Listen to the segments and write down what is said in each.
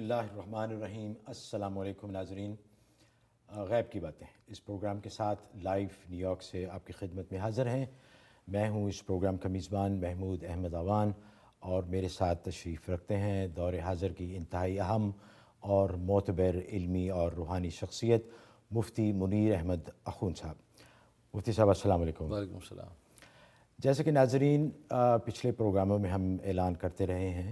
اللہ الرحمن الرحیم۔ السلام علیکم ناظرین، غیب کی باتیں اس پروگرام کے ساتھ لائیو نیو یارک سے آپ کی خدمت میں حاضر ہیں۔ میں ہوں اس پروگرام کا میزبان محمود احمد آوان، اور میرے ساتھ تشریف رکھتے ہیں دور حاضر کی انتہائی اہم اور معتبر علمی اور روحانی شخصیت مفتی منیر احمد اخون صاحب۔ مفتی صاحب السلام علیکم۔ وعلیکم السلام۔ جیسے کہ ناظرین پچھلے پروگراموں میں ہم اعلان کرتے رہے ہیں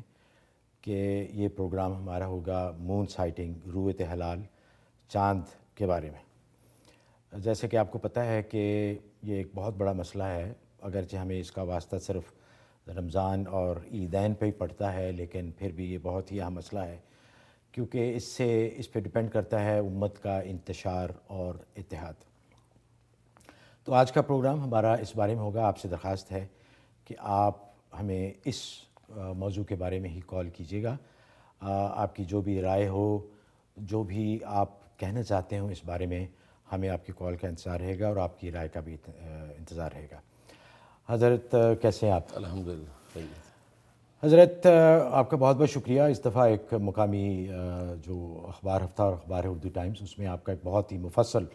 کہ یہ پروگرام ہمارا ہوگا مون سائٹنگ، رویت ہلال، چاند کے بارے میں۔ جیسے کہ آپ کو پتہ ہے کہ یہ ایک بہت بڑا مسئلہ ہے، اگرچہ ہمیں اس کا واسطہ صرف رمضان اور عیدین پہ ہی پڑتا ہے، لیکن پھر بھی یہ بہت ہی اہم مسئلہ ہے، کیونکہ اس پہ ڈپینڈ کرتا ہے امت کا انتشار اور اتحاد۔ تو آج کا پروگرام ہمارا اس بارے میں ہوگا۔ آپ سے درخواست ہے کہ آپ ہمیں اس موضوع کے بارے میں ہی کال کیجیے گا۔ آپ کی جو بھی رائے ہو، جو بھی آپ کہنا چاہتے ہوں اس بارے میں، ہمیں آپ کی کال کا انتظار رہے گا اور آپ کی رائے کا بھی انتظار رہے گا۔ حضرت کیسے ہیں آپ؟ الحمدللہ۔ حضرت آپ کا بہت بہت شکریہ۔ اس دفعہ ایک مقامی جو اخبار ہفتہ اور اخبار اردو ٹائمز، اس میں آپ کا ایک بہت ہی مفصل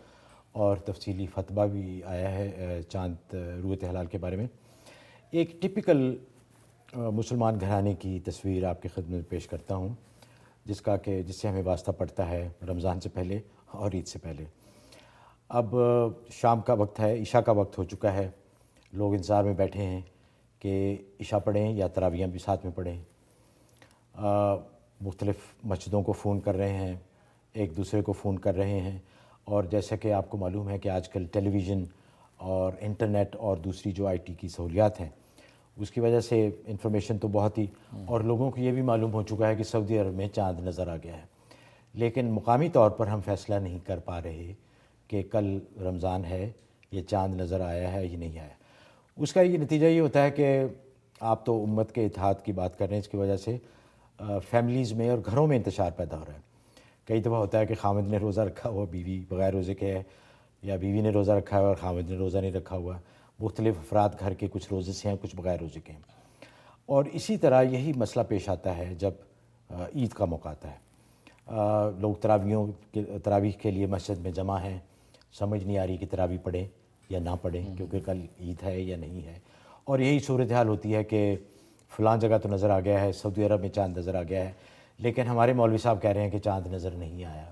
اور تفصیلی فتویٰ بھی آیا ہے چاند رویت ہلال کے بارے میں۔ ایک ٹپیکل مسلمان گھرانے کی تصویر آپ کی خدمت میں پیش کرتا ہوں، جس سے ہمیں واسطہ پڑتا ہے رمضان سے پہلے اور عید سے پہلے۔ اب شام کا وقت ہے، عشاء کا وقت ہو چکا ہے، لوگ انتظار میں بیٹھے ہیں کہ عشاء پڑھیں یا تراویح بھی ساتھ میں پڑھیں۔ مختلف مسجدوں کو فون کر رہے ہیں، ایک دوسرے کو فون کر رہے ہیں، اور جیسا کہ آپ کو معلوم ہے کہ آج کل ٹیلی ویژن اور انٹرنیٹ اور دوسری جو آئی ٹی کی سہولیات ہیں، اس کی وجہ سے انفارمیشن تو بہت ہی، اور لوگوں کو یہ بھی معلوم ہو چکا ہے کہ سعودی عرب میں چاند نظر آ گیا ہے، لیکن مقامی طور پر ہم فیصلہ نہیں کر پا رہے کہ کل رمضان ہے، یہ چاند نظر آیا ہے یا نہیں آیا۔ اس کا یہ نتیجہ یہ ہوتا ہے کہ آپ تو امت کے اتحاد کی بات کر رہے ہیں، اس کی وجہ سے فیملیز میں اور گھروں میں انتشار پیدا ہو رہا ہے۔ کئی دفعہ ہوتا ہے کہ خامد نے روزہ رکھا ہوا، بیوی بغیر روزے کے ہے، یا بیوی نے روزہ رکھا ہے اور خامد نے روزہ نہیں رکھا ہوا۔ مختلف افراد گھر کے کچھ روزے سے ہیں، کچھ بغیر روزے کے ہیں، اور اسی طرح یہی مسئلہ پیش آتا ہے جب عید کا موقع آتا ہے۔ لوگ تراویح کے لیے مسجد میں جمع ہیں، سمجھ نہیں آ رہی کہ تراویح پڑھیں یا نہ پڑھیں، کیونکہ کل عید ہے یا نہیں ہے، اور یہی صورتحال ہوتی ہے کہ فلاں جگہ تو نظر آ گیا ہے، سعودی عرب میں چاند نظر آ گیا ہے، لیکن ہمارے مولوی صاحب کہہ رہے ہیں کہ چاند نظر نہیں آیا۔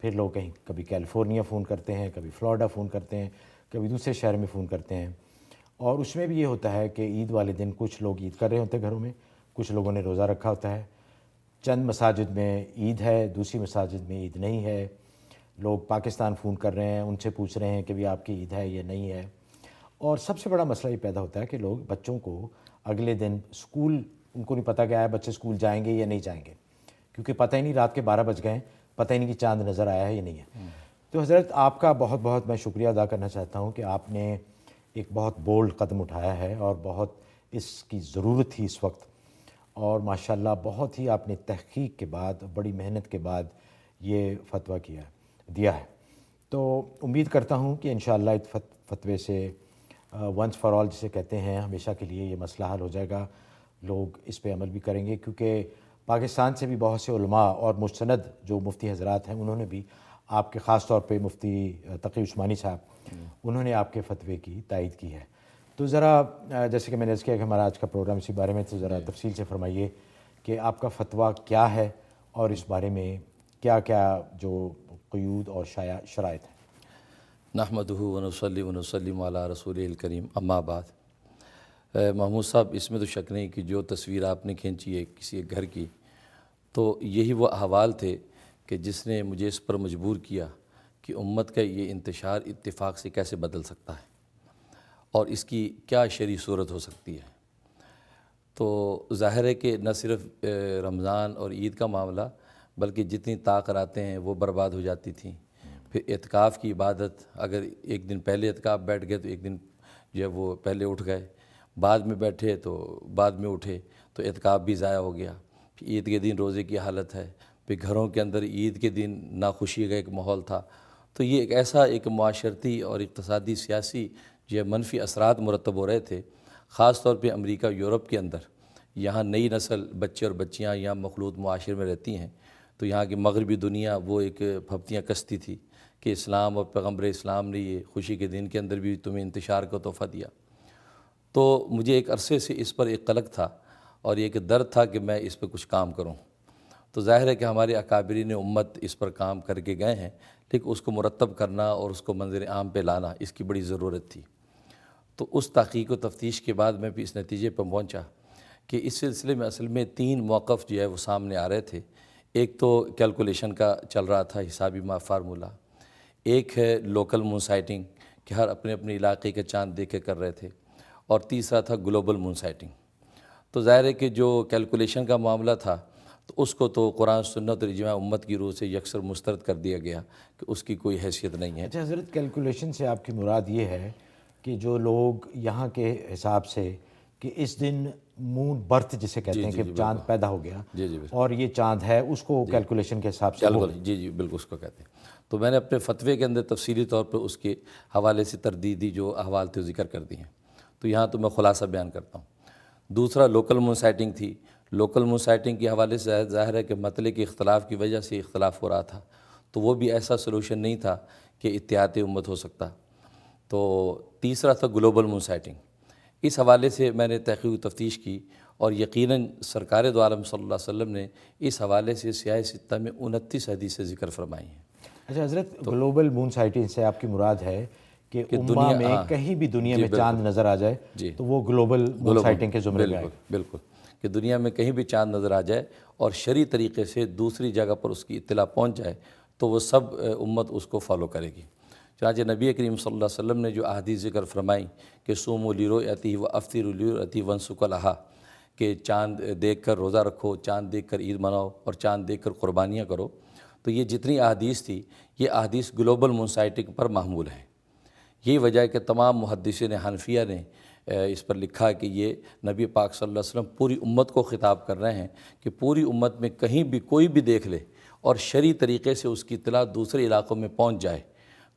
پھر لوگ کبھی کیلیفورنیا فون کرتے ہیں، کبھی فلوریڈا فون کرتے ہیں، کبھی دوسرے شہر میں فون کرتے ہیں، اور اس میں بھی یہ ہوتا ہے کہ عید والے دن کچھ لوگ عید کر رہے ہوتے ہیں گھروں میں، کچھ لوگوں نے روزہ رکھا ہوتا ہے۔ چند مساجد میں عید ہے، دوسری مساجد میں عید نہیں ہے۔ لوگ پاکستان فون کر رہے ہیں، ان سے پوچھ رہے ہیں کہ بھی آپ کی عید ہے یا نہیں ہے۔ اور سب سے بڑا مسئلہ یہ پیدا ہوتا ہے کہ لوگ بچوں کو اگلے دن اسکول، ان کو نہیں پتہ کہ بچے اسکول جائیں گے یا نہیں جائیں گے، کیونکہ پتہ ہی نہیں، رات کے 12 بج گئے، پتہ ہی نہیں کہ چاند نظر آیا ہے یا نہیں ہے۔ تو حضرت آپ کا بہت بہت میں شکریہ ادا کرنا چاہتا ہوں کہ آپ نے ایک بہت بولڈ قدم اٹھایا ہے، اور بہت اس کی ضرورت تھی اس وقت، اور ماشاءاللہ بہت ہی آپ نے تحقیق کے بعد، بڑی محنت کے بعد یہ فتویٰ دیا ہے۔ تو امید کرتا ہوں کہ انشاءاللہ اس فتوے سے ونس فار آل جسے کہتے ہیں، ہمیشہ کے لیے یہ مسئلہ حل ہو جائے گا۔ لوگ اس پہ عمل بھی کریں گے، کیونکہ پاکستان سے بھی بہت سے علماء اور مستند جو مفتی حضرات ہیں، انہوں نے بھی آپ کے، خاص طور پہ مفتی تقی عثمانی صاحب، انہوں نے آپ کے فتوے کی تائید کی ہے۔ تو ذرا جیسے کہ میں نے عرض کیا کہ ہمارا آج کا پروگرام اسی بارے میں، تو ذرا تفصیل سے فرمائیے کہ آپ کا فتویٰ کیا ہے، اور اس بارے میں کیا کیا جو قیود اور شرائط ہیں۔ نحمدہ ونصلی ونسلم علی رسولہ الکریم، اما بعد۔ محمود صاحب، اس میں تو شک نہیں کہ جو تصویر آپ نے کھینچی ہے کسی ایک گھر کی، تو یہی وہ احوال تھے کہ جس نے مجھے اس پر مجبور کیا کہ امت کا یہ انتشار اتفاق سے کیسے بدل سکتا ہے، اور اس کی کیا شرعی صورت ہو سکتی ہے۔ تو ظاہر ہے کہ نہ صرف رمضان اور عید کا معاملہ، بلکہ جتنی طاقتیں ہیں وہ برباد ہو جاتی تھیں۔ پھر اعتکاف کی عبادت، اگر ایک دن پہلے اعتکاف بیٹھ گئے تو ایک دن جو ہے وہ پہلے اٹھ گئے، بعد میں بیٹھے تو بعد میں اٹھے، تو اعتکاف بھی ضائع ہو گیا۔ پھر عید کے دن روزے کی حالت ہے، پھر گھروں کے اندر عید کے دن ناخوشی کا ایک ماحول تھا۔ تو یہ ایک ایسا ایک معاشرتی اور اقتصادی سیاسی جو منفی اثرات مرتب ہو رہے تھے، خاص طور پہ امریکہ، یورپ کے اندر۔ یہاں نئی نسل بچے اور بچیاں یہاں مخلوط معاشرے میں رہتی ہیں، تو یہاں کی مغربی دنیا وہ ایک پھپتیاں کشتی تھی کہ اسلام اور پیغمبر اسلام نے یہ خوشی کے دن کے اندر بھی تمہیں انتشار کا تحفہ دیا۔ تو مجھے ایک عرصے سے اس پر ایک قلق تھا اور یہ ایک درد تھا کہ میں اس پہ کچھ کام کروں۔ تو ظاہر ہے کہ ہمارے اکابرین امت اس پر کام کر کے گئے ہیں، لیکن اس کو مرتب کرنا اور اس کو منظر عام پہ لانا اس کی بڑی ضرورت تھی۔ تو اس تحقیق و تفتیش کے بعد میں بھی اس نتیجے پر پہنچا کہ اس سلسلے میں اصل میں 3 موقف جو ہے وہ سامنے آ رہے تھے۔ ایک تو کیلکولیشن کا چل رہا تھا، حسابی فارمولہ، ایک ہے لوکل مون سائٹنگ کہ ہر اپنے اپنے علاقے کے چاند دیکھ کے کر رہے تھے، اور تیسرا تھا گلوبل مون سائٹنگ۔ تو ظاہر ہے کہ جو کیلکولیشن کا معاملہ تھا تو اس کو تو قرآن سنت اور اجماع امت کی روح سے یکسر مسترد کر دیا گیا کہ اس کی کوئی حیثیت نہیں ہے۔ اچھا حضرت، کیلکولیشن سے آپ کی مراد یہ ہے کہ جو لوگ یہاں کے حساب سے کہ اس دن مون برتھ جسے کہتے ہیں کہ چاند پیدا ہو گیا اور یہ چاند ہے، اس کو کیلکولیشن کے حساب سے جی بالکل اس کو کہتے ہیں۔ تو میں نے اپنے فتوے کے اندر تفصیلی طور پر اس کے حوالے سے تردیدی جو احوال تھے ذکر کر دی ہیں، تو یہاں تو میں خلاصہ بیان کرتا ہوں۔ دوسرا لوکل مون سائٹنگ تھی۔ لوکل مون سائٹنگ کے حوالے سے ظاہر ہے کہ مسئلے کے اختلاف کی وجہ سے اختلاف ہو رہا تھا، تو وہ بھی ایسا سلوشن نہیں تھا کہ اتحاد امت ہو سکتا۔ تو تیسرا تھا گلوبل مون سائٹنگ۔ اس حوالے سے میں نے تحقیق و تفتیش کی اور یقیناً سرکار دو عالم صلی اللہ علیہ وسلم نے اس حوالے سے سیاہ ستہ میں 29 حدیثیں ذکر فرمائی ہیں۔ اچھا حضرت، گلوبل مون سائٹنگ سے آپ کی مراد ہے کہ امہ میں کہیں بھی دنیا میں چاند نظر آ جائے تو وہ گلوبل مون سائٹنگ کے زمرے میں آئے؟ بالکل، کہ دنیا میں کہیں بھی چاند نظر آ جائے اور شرعی طریقے سے دوسری جگہ پر اس کی اطلاع پہنچ جائے تو وہ سب امت اس کو فالو کرے گی۔ چنانچہ نبی کریم صلی اللہ علیہ وسلم نے جو احادیث ذکر فرمائی کہ صوموا لرؤیتہ وافطروا لرؤیتہ وانسکوا لہا، کہ چاند دیکھ کر روزہ رکھو، چاند دیکھ کر عید مناؤ اور چاند دیکھ کر قربانیاں کرو، تو یہ جتنی احادیث تھی یہ احادیث گلوبل مون سائٹنگ پر محمول ہیں۔ یہی وجہ ہے کہ تمام محدثین حنفیہ نے اس پر لکھا کہ یہ نبی پاک صلی اللہ علیہ وسلم پوری امت کو خطاب کر رہے ہیں کہ پوری امت میں کہیں بھی کوئی بھی دیکھ لے اور شرعی طریقے سے اس کی اطلاع دوسرے علاقوں میں پہنچ جائے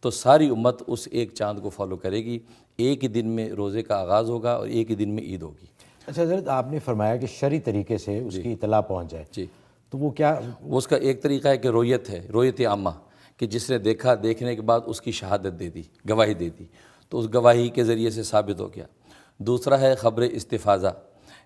تو ساری امت اس ایک چاند کو فالو کرے گی۔ ایک ہی دن میں روزے کا آغاز ہوگا اور ایک ہی دن میں عید ہوگی۔ اچھا حضرت، آپ نے فرمایا کہ شرعی طریقے سے اس کی اطلاع پہنچ جائے، تو وہ کیا؟ اس کا ایک طریقہ ہے کہ رویت ہے، رویت عامہ، کہ جس نے دیکھا، دیکھنے کے بعد اس کی شہادت دے دی، گواہی دے دی، تو اس گواہی کے ذریعے سے ثابت ہو گیا۔ دوسرا ہے خبر استفاضہ،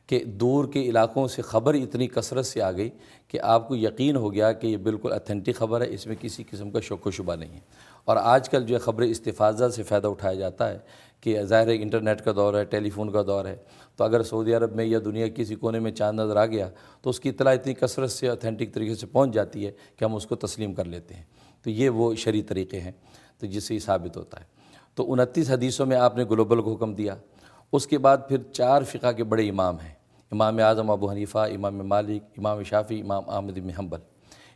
کہ دور کے علاقوں سے خبر اتنی کثرت سے آ گئی کہ آپ کو یقین ہو گیا کہ یہ بالکل اتھینٹک خبر ہے، اس میں کسی قسم کا شک و شبہ نہیں ہے۔ اور آج کل جو ہے خبر استفاضہ سے فائدہ اٹھایا جاتا ہے کہ ظاہر ہے انٹرنیٹ کا دور ہے، ٹیلی فون کا دور ہے، تو اگر سعودی عرب میں یا دنیا کسی کونے میں چاند نظر آ گیا تو اس کی اطلاع اتنی کثرت سے اتھینٹک طریقے سے پہنچ جاتی ہے کہ ہم اس کو تسلیم کر لیتے ہیں۔ تو یہ وہ شرعی طریقے ہیں تو جس سے یہ ثابت ہوتا ہے۔ تو 29 حدیثوں میں آپ نے گلوبل کو حکم دیا۔ اس کے بعد پھر 4 فقہ کے بڑے امام ہیں، امام اعظم ابو حنیفہ، امام مالک، امام شافعی، امام احمد بن حنبل۔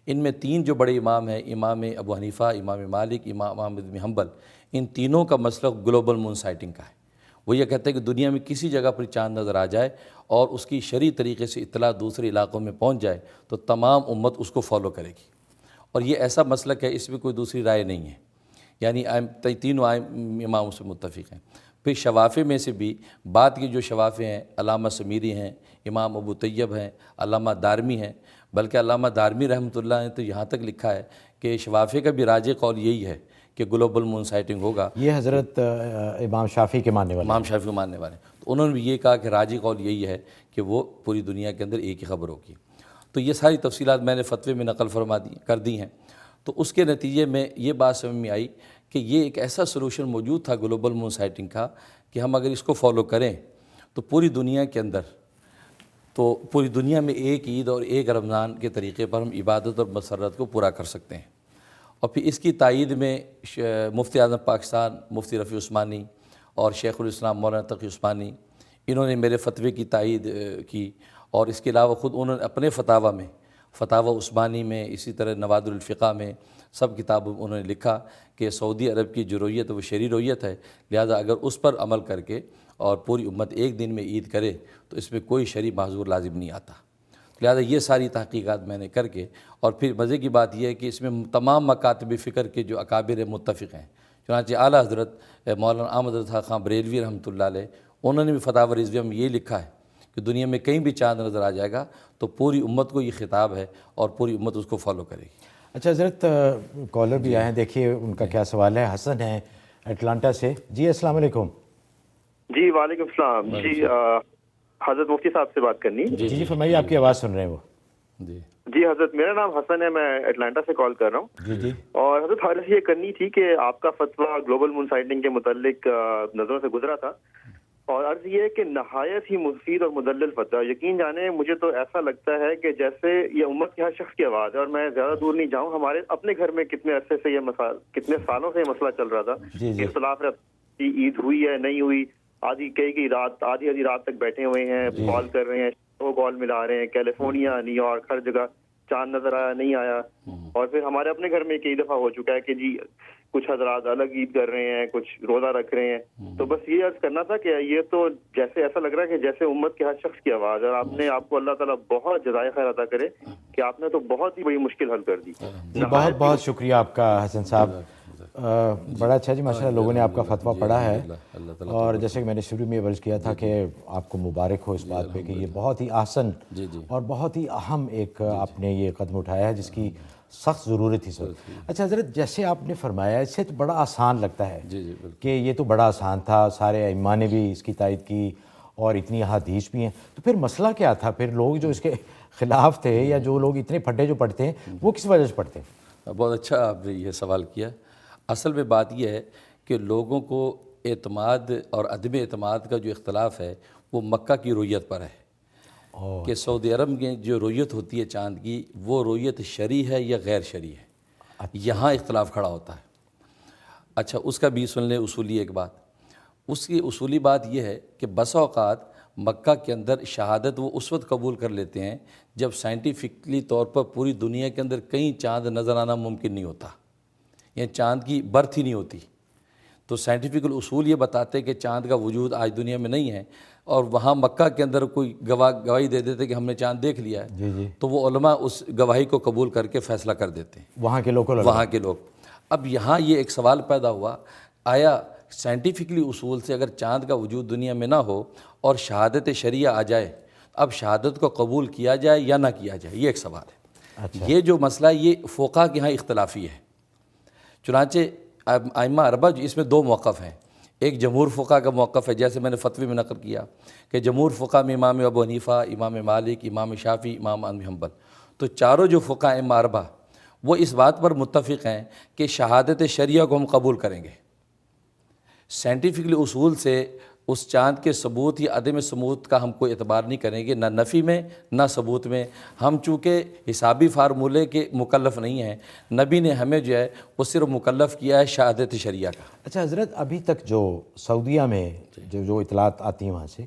ان میں 3 جو بڑے امام ہیں، امام ابو حنیفہ، امام مالک، امام احمد بن حنبل، ان تینوں کا مسلک گلوبل مون سائٹنگ کا ہے۔ وہ یہ کہتے ہیں کہ دنیا میں کسی جگہ پر چاند نظر آ جائے اور اس کی شرعی طریقے سے اطلاع دوسرے علاقوں میں پہنچ جائے تو تمام امت اس کو فالو کرے گی، اور یہ ایسا مسلک ہے، اس میں کوئی دوسری رائے نہیں ہے، یعنی تینوں امام اس سے متفق ہیں۔ پھر شوافع میں سے بھی بعد کے جو شوافع ہیں، علامہ سمیری ہیں، امام ابو طیب ہیں، علامہ دارمی ہیں، بلکہ علامہ دارمی رحمۃ اللہ نے تو یہاں تک لکھا ہے کہ شوافع کا بھی راجح قول یہی ہے کہ گلوبل مون سائٹنگ ہوگا۔ یہ حضرت امام شافعی کے ماننے والے، امام شافعی کے ماننے والے، تو انہوں نے بھی یہ کہا کہ راجح قول یہی ہے کہ وہ پوری دنیا کے اندر ایک ہی خبر ہوگی۔ تو یہ ساری تفصیلات میں نے فتوے میں نقل کر دی ہیں۔ تو اس کے نتیجے میں یہ بات سمجھ میں آئی کہ یہ ایک ایسا سلوشن موجود تھا گلوبل مون سائٹنگ کا کہ ہم اگر اس کو فالو کریں تو پوری دنیا کے اندر، تو پوری دنیا میں ایک عید اور ایک رمضان کے طریقے پر ہم عبادت اور مسرت کو پورا کر سکتے ہیں۔ اور پھر اس کی تائید میں مفتی اعظم پاکستان مفتی رفیع عثمانی اور شیخ الاسلام مولانا تقی عثمانی، انہوں نے میرے فتوے کی تائید کی، اور اس کے علاوہ خود انہوں نے اپنے فتاویٰ میں، فتاویٰ عثمانی میں، اسی طرح نوادر الفقہ میں، سب کتابوں انہوں نے لکھا کہ سعودی عرب کی جو رویت وہ شرعی رویت ہے، لہذا اگر اس پر عمل کر کے اور پوری امت ایک دن میں عید کرے تو اس میں کوئی شرعی معذور لازم نہیں آتا۔ لہذا یہ ساری تحقیقات میں نے کر کے، اور پھر مزے کی بات یہ ہے کہ اس میں تمام مکاتب فکر کے جو اکابر متفق ہیں، چنانچہ اعلیٰ حضرت مولانا احمد رضا خان بریلوی رحمۃ اللہ علیہ، انہوں نے بھی فتاوی رضویہ میں یہ لکھا ہے کہ دنیا میں کہیں بھی چاند نظر آ جائے گا تو پوری امت کو یہ خطاب ہے اور پوری امت اس کو فالو کرے گی۔ اچھا حضرت، کالر بھی آئے ہیں، دیکھیے ان کا کیا سوال ہے۔ حسن ہے اٹلانٹا سے۔ جی السلام علیکم۔ جی وعلیکم السلام۔ جی حضرت مفتی صاحب سے بات کرنی؟ جی فرمائیے، آپ کی آواز سن رہے ہیں وہ۔ جی حضرت، میرا نام حسن ہے، میں اٹلانٹا سے کال کر رہا ہوں۔ جی جی۔ اور حضرت عرض یہ کرنی تھی کہ آپ کا فتویٰ گلوبل مون سائٹنگ کے متعلق نظروں سے گزرا تھا، اور عرض یہ ہے کہ نہایت ہی مفید اور مدلل فتویٰ، یقین جانے مجھے تو ایسا لگتا ہے کہ جیسے یہ امت کے ہر شخص کی آواز ہے۔ اور میں زیادہ دور نہیں جاؤں، ہمارے اپنے گھر میں کتنے عرصے سے کتنے سالوں سے یہ مسئلہ چل رہا تھا، اختلاف عید ہوئی ہے نہیں ہوئی، کئی رات آدھی رات تک بیٹھے ہوئے ہیں، کال کر رہے ہیں، کال ملا رہے ہیں، کیلیفورنیا، نیو یارک، ہر جگہ چاند نظر آیا نہیں آیا۔ اور پھر ہمارے اپنے گھر میں کئی دفعہ ہو چکا ہے کہ جی کچھ حضرات الگ عید کر رہے ہیں، کچھ روزہ رکھ رہے ہیں۔ تو بس یہ عرض کرنا تھا کہ یہ تو جیسے ایسا لگ رہا ہے کہ جیسے امت کے ہر شخص کی آواز ہے، اور آپ کو اللہ تعالیٰ بہت جزائے خیر عطا کرے کہ آپ نے تو بہت ہی بڑی مشکل حل کر دی۔ جی بہت بہت شکریہ آپ کا حسن صاحب، بڑا اچھا جی، ماشاءاللہ لوگوں نے آپ کا فتویٰ پڑھا ہے، اور جیسے کہ میں نے شروع میں عرض کیا تھا کہ آپ کو مبارک ہو اس بات پہ کہ یہ بہت ہی احسن اور بہت ہی اہم ایک آپ نے یہ قدم اٹھایا ہے جس کی سخت ضرورت ہی صورت۔ اچھا حضرت، جیسے آپ نے فرمایا اس سے تو بڑا آسان لگتا ہے کہ یہ تو بڑا آسان تھا، سارے ائمہ نے بھی اس کی تائید کی اور اتنی احادیث بھی ہیں، تو پھر مسئلہ کیا تھا؟ پھر لوگ جو اس کے خلاف تھے یا جو لوگ اتنے پھٹے جو پڑھتے ہیں وہ کس وجہ سے پڑھتے ہیں؟ بہت اچھا آپ نے یہ سوال کیا۔ اصل میں بات یہ ہے کہ لوگوں کو اعتماد اور عدم اعتماد کا جو اختلاف ہے وہ مکہ کی رویت پر ہے کہ سعودی عرب میں جو رویت ہوتی ہے چاند کی، وہ رویت شرعی ہے یا غیر شرعی ہے، یہاں اختلاف کھڑا ہوتا ہے۔ اچھا، اس کا بھی سن لیں اصولی ایک بات۔ اس کی اصولی بات یہ ہے کہ بسا اوقات مکہ کے اندر شہادت وہ اس وقت قبول کر لیتے ہیں جب سائنٹیفکلی طور پر پوری دنیا کے اندر کہیں چاند نظر آنا ممکن نہیں ہوتا، یا چاند کی برتھ ہی نہیں ہوتی۔ تو سائنٹیفک اصول یہ بتاتے ہیں کہ چاند کا وجود آج دنیا میں نہیں ہے، اور وہاں مکہ کے اندر کوئی گواہی دے دیتے کہ ہم نے چاند دیکھ لیا ہے، تو وہ علماء اس گواہی کو قبول کر کے فیصلہ کر دیتے ہیں، وہاں کے لوگ۔ اب یہاں یہ ایک سوال پیدا ہوا، آیا سائنٹیفکلی اصول سے اگر چاند کا وجود دنیا میں نہ ہو اور شہادت شریعہ آ جائے، اب شہادت کو قبول کیا جائے یا نہ کیا جائے، یہ ایک سوال ہے۔ یہ جو مسئلہ یہ فقہا کے ہاں اختلافی ہے۔ چنانچہ ائمہ اربعہ اس میں دو موقف ہیں۔ ایک جمہور فقہا کا موقف ہے، جیسے میں نے فتوی میں نقل کیا کہ جمہور فقہا میں امام ابو حنیفہ، امام مالک، امام شافعی، امام احمد بن حنبل، تو چاروں جو فقہا ائمہ اربعہ وہ اس بات پر متفق ہیں کہ شہادت شریعہ کو ہم قبول کریں گے۔ سائنٹیفکلی اصول سے اس چاند کے ثبوت یا عدم ثبوت کا ہم کوئی اعتبار نہیں کریں گے، نہ نفی میں نہ ثبوت میں۔ ہم چونکہ حسابی فارمولے کے مکلف نہیں ہیں، نبی نے ہمیں جو ہے وہ صرف مکلف کیا ہے شہادت شریعہ کا۔ اچھا حضرت، ابھی تک جو سعودیہ میں جو اطلاعات آتی ہیں وہاں سے،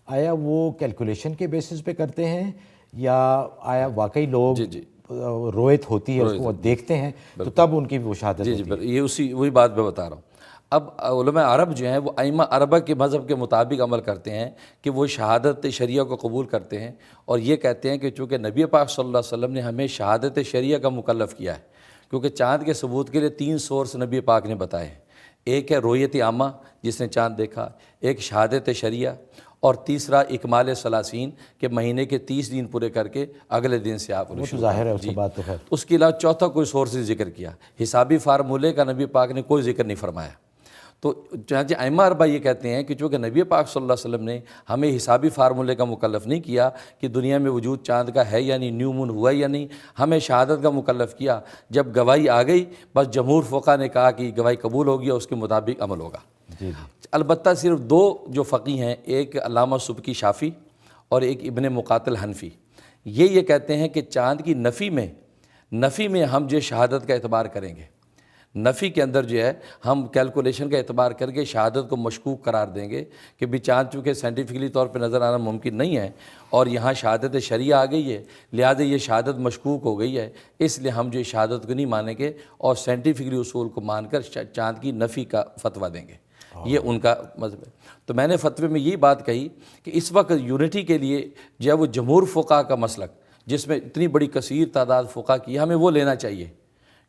آیا وہ کیلکولیشن کے بیسس پہ کرتے ہیں یا آیا واقعی لوگ رویت ہوتی ہے اس کو دیکھتے ہیں تو تب ان کی وہ شہادت ہوتی ہے؟ یہ وہی بات میں بتا رہا ہوں۔ اب علماء عرب جو ہیں وہ ائمہ اربعہ کے مذہب کے مطابق عمل کرتے ہیں کہ وہ شہادت شریعہ کو قبول کرتے ہیں، اور یہ کہتے ہیں کہ چونکہ نبی پاک صلی اللہ علیہ وسلم نے ہمیں شہادت شریعہ کا مکلف کیا ہے، کیونکہ چاند کے ثبوت کے لیے 3 سورس نبی پاک نے بتائے ہیں۔ ایک ہے رویت عامہ جس نے چاند دیکھا، ایک شہادت شریعہ، اور تیسرا اکمال ثلاثین کہ مہینے کے 30 دن پورے کر کے اگلے دن سے آپ ظاہر ہے اس کی بات تو خیر۔ اس کے علاوہ چوتھا کوئی سورس ذکر کیا، حسابی فارمولے کا نبی پاک نے کوئی ذکر نہیں فرمایا۔ تو چنانچہ ائمہ اربعہ یہ کہتے ہیں کہ چونکہ نبی پاک صلی اللہ علیہ وسلم نے ہمیں حسابی فارمولے کا مکلف نہیں کیا کہ دنیا میں وجود چاند کا ہے یا نہیں، نیو مون ہوا یا نہیں، ہمیں شہادت کا مکلف کیا۔ جب گواہی آ گئی بس جمہور فقہا نے کہا کہ گواہی قبول ہوگی اور اس کے مطابق عمل ہوگا۔ البتہ صرف 2 جو فقی ہیں، ایک علامہ سبکی شافعی اور ایک ابن مقاتل حنفی، یہ کہتے ہیں کہ چاند کی نفی میں ہم جو شہادت کا اعتبار کریں گے، نفی کے اندر جو ہے ہم کیلکولیشن کا اعتبار کر کے شہادت کو مشکوک قرار دیں گے کہ بھی چاند چونکہ سائنٹیفکلی طور پہ نظر آنا ممکن نہیں ہے اور یہاں شہادت شریعہ آ گئی ہے، لہٰذا یہ شہادت مشکوک ہو گئی ہے، اس لیے ہم جو شہادت کو نہیں مانیں گے اور سائنٹیفکلی اصول کو مان کر چاند کی نفی کا فتویٰ دیں گے۔ یہ ان کا مذہب ہے۔ تو میں نے فتوے میں یہی بات کہی کہ اس وقت یونٹی کے لیے جو ہے وہ جمہور فقہا کا مسلک، جس میں اتنی بڑی کثیر تعداد فقہا کی، ہمیں وہ لینا چاہیے،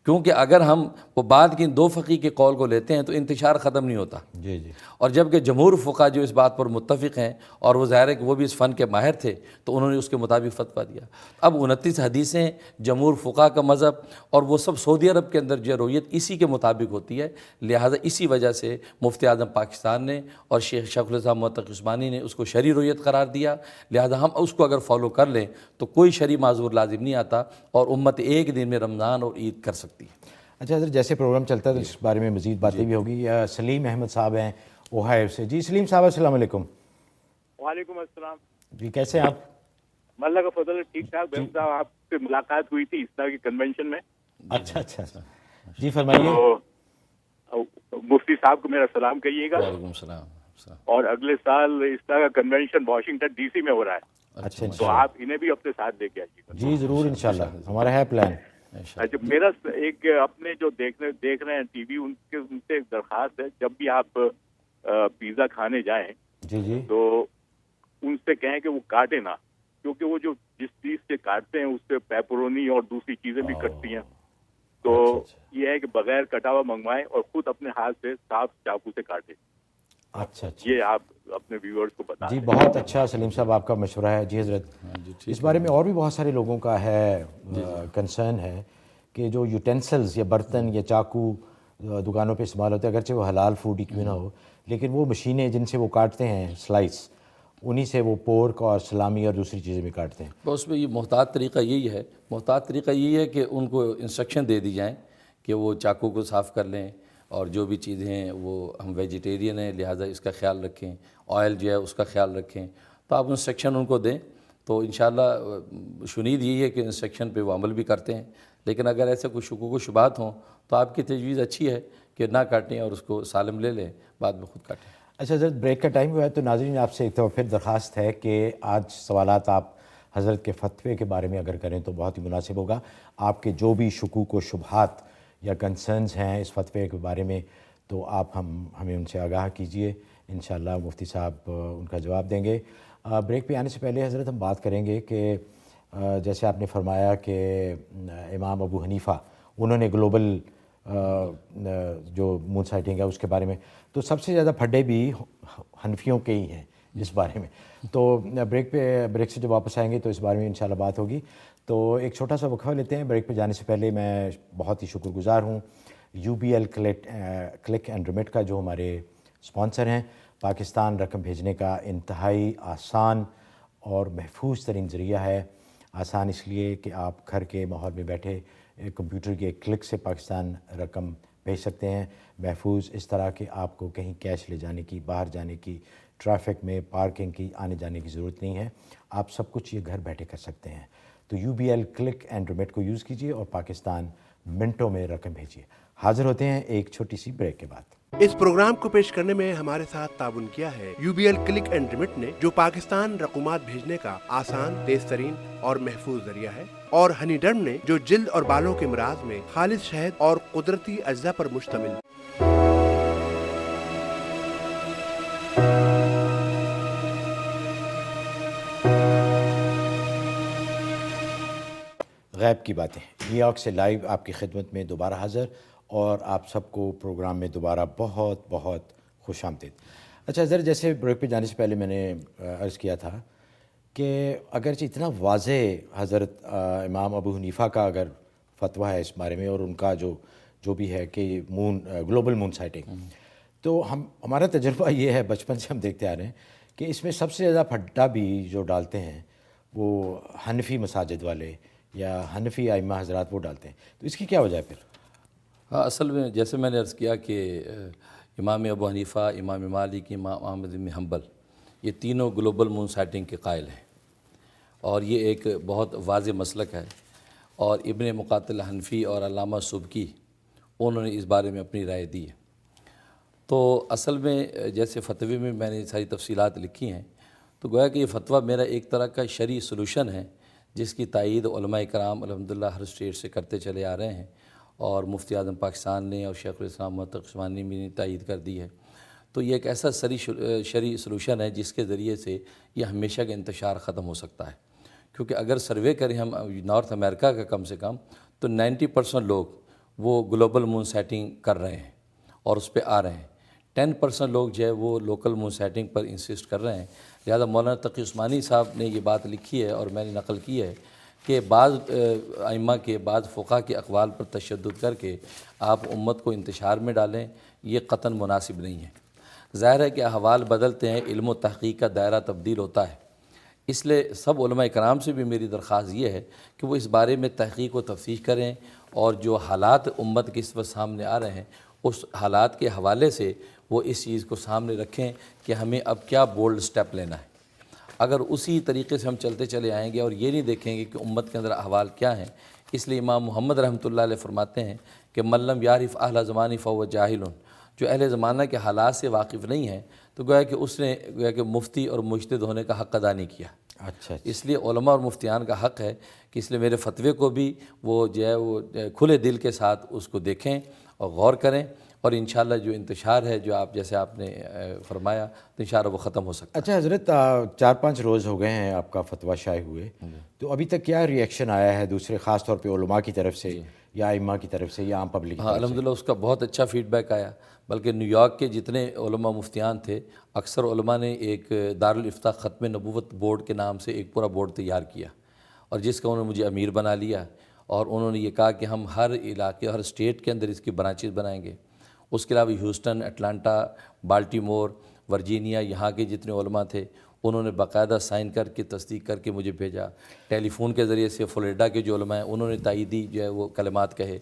کیونکہ اگر ہم وہ بعد کی 2 فقی کے قول کو لیتے ہیں تو انتشار ختم نہیں ہوتا. جی جی. اور جبکہ جمہور فقہ جو اس بات پر متفق ہیں اور وہ ظاہر ہے کہ وہ بھی اس فن کے ماہر تھے تو انہوں نے اس کے مطابق فتویٰ دیا. اب 29 حدیثیں جمہور فقہ کا مذہب اور وہ سب سعودی عرب کے اندر جو رویت اسی کے مطابق ہوتی ہے، لہٰذا اسی وجہ سے مفتی اعظم پاکستان نے اور شیخ الاسلام محمد عثمانی نے اس کو شرعی رویت قرار دیا. لہٰذا ہم اس کو اگر فالو کر لیں تو کوئی شرعی معذور لازم نہیں آتا اور امت ایک دن میں رمضان اور عید کر سکتی ہے. اچھا حضرت، جیسے پروگرام چلتا ہے تو اس بارے میں مزید باتیں بھی ہوگی. سلیم احمد صاحب ہیں اوہایو سے. جی سلیم صاحب السلام علیکم. وعلیکم السلام. جی کیسے ہیں آپ؟ اللہ کا فضل ہے، ٹھیک ٹھاک. بہت صاحب آپ سے ملاقات ہوئی تھی اس طرح کی کنونشن میں. اچھا اچھا. جی فرمائیے. تو مفتی صاحب کو میرا سلام کہیے گا. وعلیکم السلام. اور اگلے سال اس طرح کا کنونشن واشنگٹن ڈی سی میں ہو رہا ہے، اچھا تو آپ انہیں بھی اپنے ساتھ لے کے آئیے گا. جی ضرور انشاءاللہ، ہمارا ہے پلان. اچھا، میرا ایک اپنے جو دیکھ رہے ہیں ٹی وی، ان سے ایک درخواست ہے، جب بھی آپ پیزا کھانے جائیں جی جی. تو ان سے کہیں کہ وہ کاٹے نہ، کیونکہ وہ جو جس چیز سے کاٹتے ہیں اس سے پیپرونی اور دوسری چیزیں بھی کٹتی ہیں. تو یہ ہے کہ بغیر کٹا ہوا منگوائیں اور خود اپنے ہاتھ سے صاف چاقو سے کاٹیں. اچھا اچھا. یہ آپ اپنے ویورز کو بتائیں. جی بہت اچھا سلیم صاحب آپ کا مشورہ ہے. جی حضرت، اس بارے میں اور بھی بہت سارے لوگوں کا ہے کنسرن ہے کہ جو یوٹینسلز یا برتن یا چاقو دکانوں پہ استعمال ہوتے ہیں، اگرچہ وہ حلال فوڈ ہی کیوں نہ ہو، لیکن وہ مشینیں جن سے وہ کاٹتے ہیں سلائس، انہی سے وہ پورک اور سلامی اور دوسری چیزیں بھی کاٹتے ہیں. بس میں یہ محتاط طریقہ یہی ہے کہ ان کو انسٹرکشن دے دی جائیں کہ وہ چاقو کو صاف کر لیں، اور جو بھی چیزیں ہیں وہ ہم ویجیٹیرین ہیں لہٰذا اس کا خیال رکھیں، آئل جو ہے اس کا خیال رکھیں. تو آپ انسٹرکشن ان کو دیں تو انشاءاللہ شنید یہی ہے کہ انسٹرکشن پہ وہ عمل بھی کرتے ہیں. لیکن اگر ایسے کوئی شکوک و شبہات ہوں تو آپ کی تجویز اچھی ہے کہ نہ کاٹیں اور اس کو سالم لے لیں، بعد میں خود کاٹیں. اچھا حضرت، بریک کا ٹائم ہوا ہے تو ناظرین آپ سے ایک دفعہ پھر درخواست ہے کہ آج سوالات آپ حضرت کے فتوے کے بارے میں اگر کریں تو بہت ہی مناسب ہوگا. آپ کے جو بھی شکوک و شبہات یا کنسرنز ہیں اس فتوے کے بارے میں تو آپ ہمیں ان سے آگاہ کیجئے. انشاءاللہ مفتی صاحب ان کا جواب دیں گے. بریک پہ آنے سے پہلے حضرت ہم بات کریں گے کہ جیسے آپ نے فرمایا کہ امام ابو حنیفہ انہوں نے گلوبل جو مون سائٹنگ ہے اس کے بارے میں، تو سب سے زیادہ پھڈے بھی حنفیوں کے ہی ہیں اس بارے میں. تو بریک سے جب واپس آئیں گے تو اس بارے میں انشاءاللہ بات ہوگی. تو ایک چھوٹا سا وقفہ لیتے ہیں. بریک پہ جانے سے پہلے میں بہت ہی شکر گزار ہوں UBL کلک اینڈ ریمٹ کا، جو ہمارے اسپانسر ہیں. پاکستان رقم بھیجنے کا انتہائی آسان اور محفوظ ترین ذریعہ ہے. آسان اس لیے کہ آپ گھر کے ماحول میں بیٹھے کمپیوٹر کے کلک سے پاکستان رقم بھیج سکتے ہیں. محفوظ اس طرح کہ آپ کو کہیں کیش لے جانے کی، باہر جانے کی، ٹریفک میں پارکنگ کی، آنے جانے کی ضرورت نہیں ہے. آپ سب کچھ یہ گھر بیٹھے کر سکتے ہیں. تو UBL کلک اینڈ ریمٹ کو یوز کیجیے اور پاکستان منٹوں میں رقم بھیجیے. حاضر ہوتے ہیں ایک چھوٹی سی بریک کے بعد. اس پروگرام کو پیش کرنے میں ہمارے ساتھ تعاون کیا ہے UBL کلک اینڈ ریمٹ نے، جو پاکستان رقومات بھیجنے کا آسان، تیز ترین اور محفوظ ذریعہ ہے، اور ہنی ڈرم نے، جو جلد اور بالوں کے امراض میں خالص شہد اور قدرتی اجزاء پر مشتمل. غیب کی باتیں نیو یارک سے لائیو آپ کی خدمت میں دوبارہ حاضر، اور آپ سب کو پروگرام میں دوبارہ بہت بہت خوش آمدید. اچھا حضرت، جیسے بریک پہ جانے سے پہلے میں نے عرض کیا تھا کہ اگرچہ اتنا واضح حضرت امام ابو حنیفہ کا اگر فتویٰ ہے اس بارے میں، اور ان کا جو بھی ہے کہ گلوبل مون سائٹنگ، تو ہمارا تجربہ یہ ہے، بچپن سے ہم دیکھتے آ رہے ہیں کہ اس میں سب سے زیادہ پھڈا بھی جو ڈالتے ہیں وہ حنفی مساجد والے یا حنفی ائمہ حضرات وہ ڈالتے ہیں. تو اس کی کیا وجہ ہے پھر؟ ہاں، اصل میں جیسے میں نے عرض کیا کہ امام ابو حنیفہ، امام مالک، امام احمد بن حنبل، یہ تینوں گلوبل مون سائٹنگ کے قائل ہیں، اور یہ ایک بہت واضح مسلک ہے. اور ابن مقاتل حنفی اور علامہ سبکی انہوں نے اس بارے میں اپنی رائے دی ہے. تو اصل میں جیسے فتوے میں میں نے ساری تفصیلات لکھی ہیں، تو گویا کہ یہ فتویٰ میرا ایک طرح کا شرعی سلوشن ہے جس کی تائید علماء کرام الحمدللہ ہر اسٹیٹ سے کرتے چلے آ رہے ہیں، اور مفتی اعظم پاکستان نے اور شیخ الاسلام محمد عثمانی نے تائید کر دی ہے. تو یہ ایک ایسا شرعی سلوشن ہے جس کے ذریعے سے یہ ہمیشہ کا انتشار ختم ہو سکتا ہے. کیونکہ اگر سروے کریں ہم نارتھ امریکہ کا کم سے کم، تو 90% لوگ وہ گلوبل مون سائٹنگ کر رہے ہیں اور اس پہ آ رہے ہیں. 10% لوگ جو ہے وہ لوکل مون سائٹنگ پر انسسٹ کر رہے ہیں. لہذا مولانا تقی عثمانی صاحب نے یہ بات لکھی ہے اور میں نے نقل کی ہے کہ بعض ائمہ کے بعض فقہا کے اقوال پر تشدد کر کے آپ امت کو انتشار میں ڈالیں، یہ قطعاً مناسب نہیں ہے. ظاہر ہے کہ احوال بدلتے ہیں، علم و تحقیق کا دائرہ تبدیل ہوتا ہے. اس لیے سب علماء کرام سے بھی میری درخواست یہ ہے کہ وہ اس بارے میں تحقیق و تفتیش کریں اور جو حالات امت کے اس وقت سامنے آ رہے ہیں اس حالات کے حوالے سے وہ اس چیز کو سامنے رکھیں کہ ہمیں اب کیا بولڈ سٹیپ لینا ہے. اگر اسی طریقے سے ہم چلتے چلے آئیں گے اور یہ نہیں دیکھیں گے کہ امت کے اندر احوال کیا ہیں، اس لیے امام محمد رحمۃ اللہ علیہ فرماتے ہیں کہ من لم یعرف اہل زمانی فہو جاہل، جو اہل زمانہ کے حالات سے واقف نہیں ہے تو گویا کہ اس نے گویا کہ مفتی اور مجتہد ہونے کا حق ادا نہیں کیا. اچھا. اس لیے علماء اور مفتیان کا حق ہے کہ اس لیے میرے فتوے کو بھی وہ جو ہے وہ کھلے دل کے ساتھ اس کو دیکھیں اور غور کریں، اور انشاءاللہ جو انتشار ہے جو آپ جیسے آپ نے فرمایا تو انشاءاللہ وہ ختم ہو سکتا ہے. اچھا حضرت، 4-5 روز ہو گئے ہیں آپ کا فتویٰ شائع ہوئے، تو ابھی تک کیا ریئیکشن آیا ہے دوسرے خاص طور پہ علماء کی طرف سے یا ائمہ کی طرف سے یا عام پبلک کی ہاں طرف سے؟ الحمدللہ اس کا بہت اچھا فیڈ بیک آیا. بلکہ نیو یارک کے جتنے علماء مفتیان تھے اکثر علماء نے ایک دارالافتاء ختم نبوت بورڈ کے نام سے ایک پورا بورڈ تیار کیا اور جس کا انہوں نے مجھے امیر بنا لیا، اور انہوں نے یہ کہا کہ ہم ہر علاقے ہر اسٹیٹ کے اندر اس کی برانچز بنائیں گے. اس کے علاوہ ہیوسٹن، اٹلانٹا، بالٹیمور، ورجینیا، یہاں کے جتنے علماء تھے انہوں نے باقاعدہ سائن کر کے تصدیق کر کے مجھے بھیجا. ٹیلی فون کے ذریعے سے فلوریڈا کے جو علماء ہیں انہوں نے تائیدی جو ہے وہ کلمات کہے.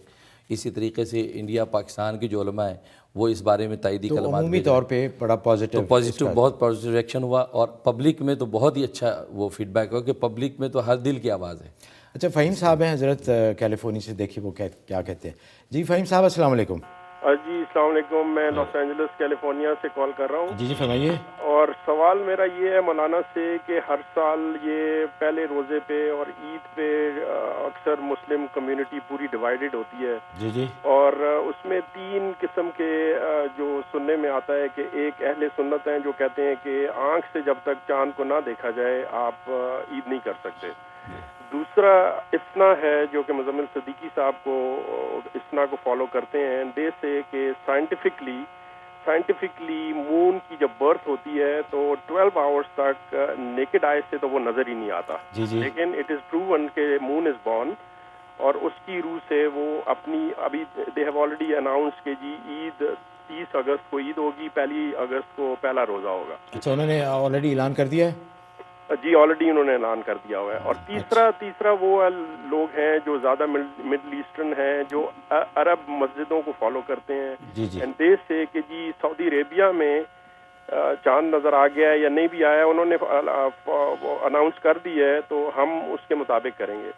اسی طریقے سے انڈیا پاکستان کے جو علماء ہیں وہ اس بارے میں تائیدی تو کلمات عمومی طور پہ بڑا پازیٹیو بہت پازیٹیو ریئیکشن ہوا، اور پبلک میں تو بہت ہی اچھا وہ فیڈ بیک ہوا کہ پبلک میں تو ہر دل کی آواز ہے. اچھا فہیم صاحب ہیں حضرت کیلیفورنیا سے، دیکھیے وہ کیا کہتے ہیں. جی فہیم صاحب السلام علیکم. جی السلام علیکم، میں لاس اینجلس کیلیفورنیا سے کال کر رہا ہوں. جی فرمائیے. اور سوال میرا یہ ہے مولانا سے کہ ہر سال یہ پہلے روزے پہ اور عید پہ اکثر مسلم کمیونٹی پوری ڈیوائیڈڈ ہوتی ہے. جی. اور اس میں 3 قسم کے جو سننے میں آتا ہے کہ ایک اہل سنت ہیں جو کہتے ہیں کہ آنکھ سے جب تک چاند کو نہ دیکھا جائے آپ عید نہیں کر سکتے. دوسرا اسنا ہے جو کہ مزمل صدیقی صاحب کو اسنا کو فالو کرتے ہیں. دے سے کہ سائنٹیفکلی مون کی جب برتھ ہوتی ہے تو 12 آورز تک نیکڈ آئی سے تو وہ نظر ہی نہیں آتا. لیکن اٹ از پروون کہ مون از بورن، اور اس کی روح سے وہ اپنی ابھی دے ہیو آلریڈی اناؤنس کہ جی عید 30 اگست کو عید ہوگی، 1 اگست کو پہلا روزہ ہوگا. اچھا انہوں نے آلریڈی اعلان کر دیا ہے؟ جی آلریڈی انہوں نے اعلان کر دیا ہوا ہے. اور تیسرا وہ لوگ ہیں جو زیادہ مڈل ایسٹرن ہیں جو عرب مسجدوں کو فالو کرتے ہیں. اینڈ دے سے کہ جی سعودی عربیہ میں چاند نظر آ گیا ہے یا نہیں بھی آیا، انہوں نے اناؤنس کر دی ہے تو ہم اس کے مطابق کریں گے.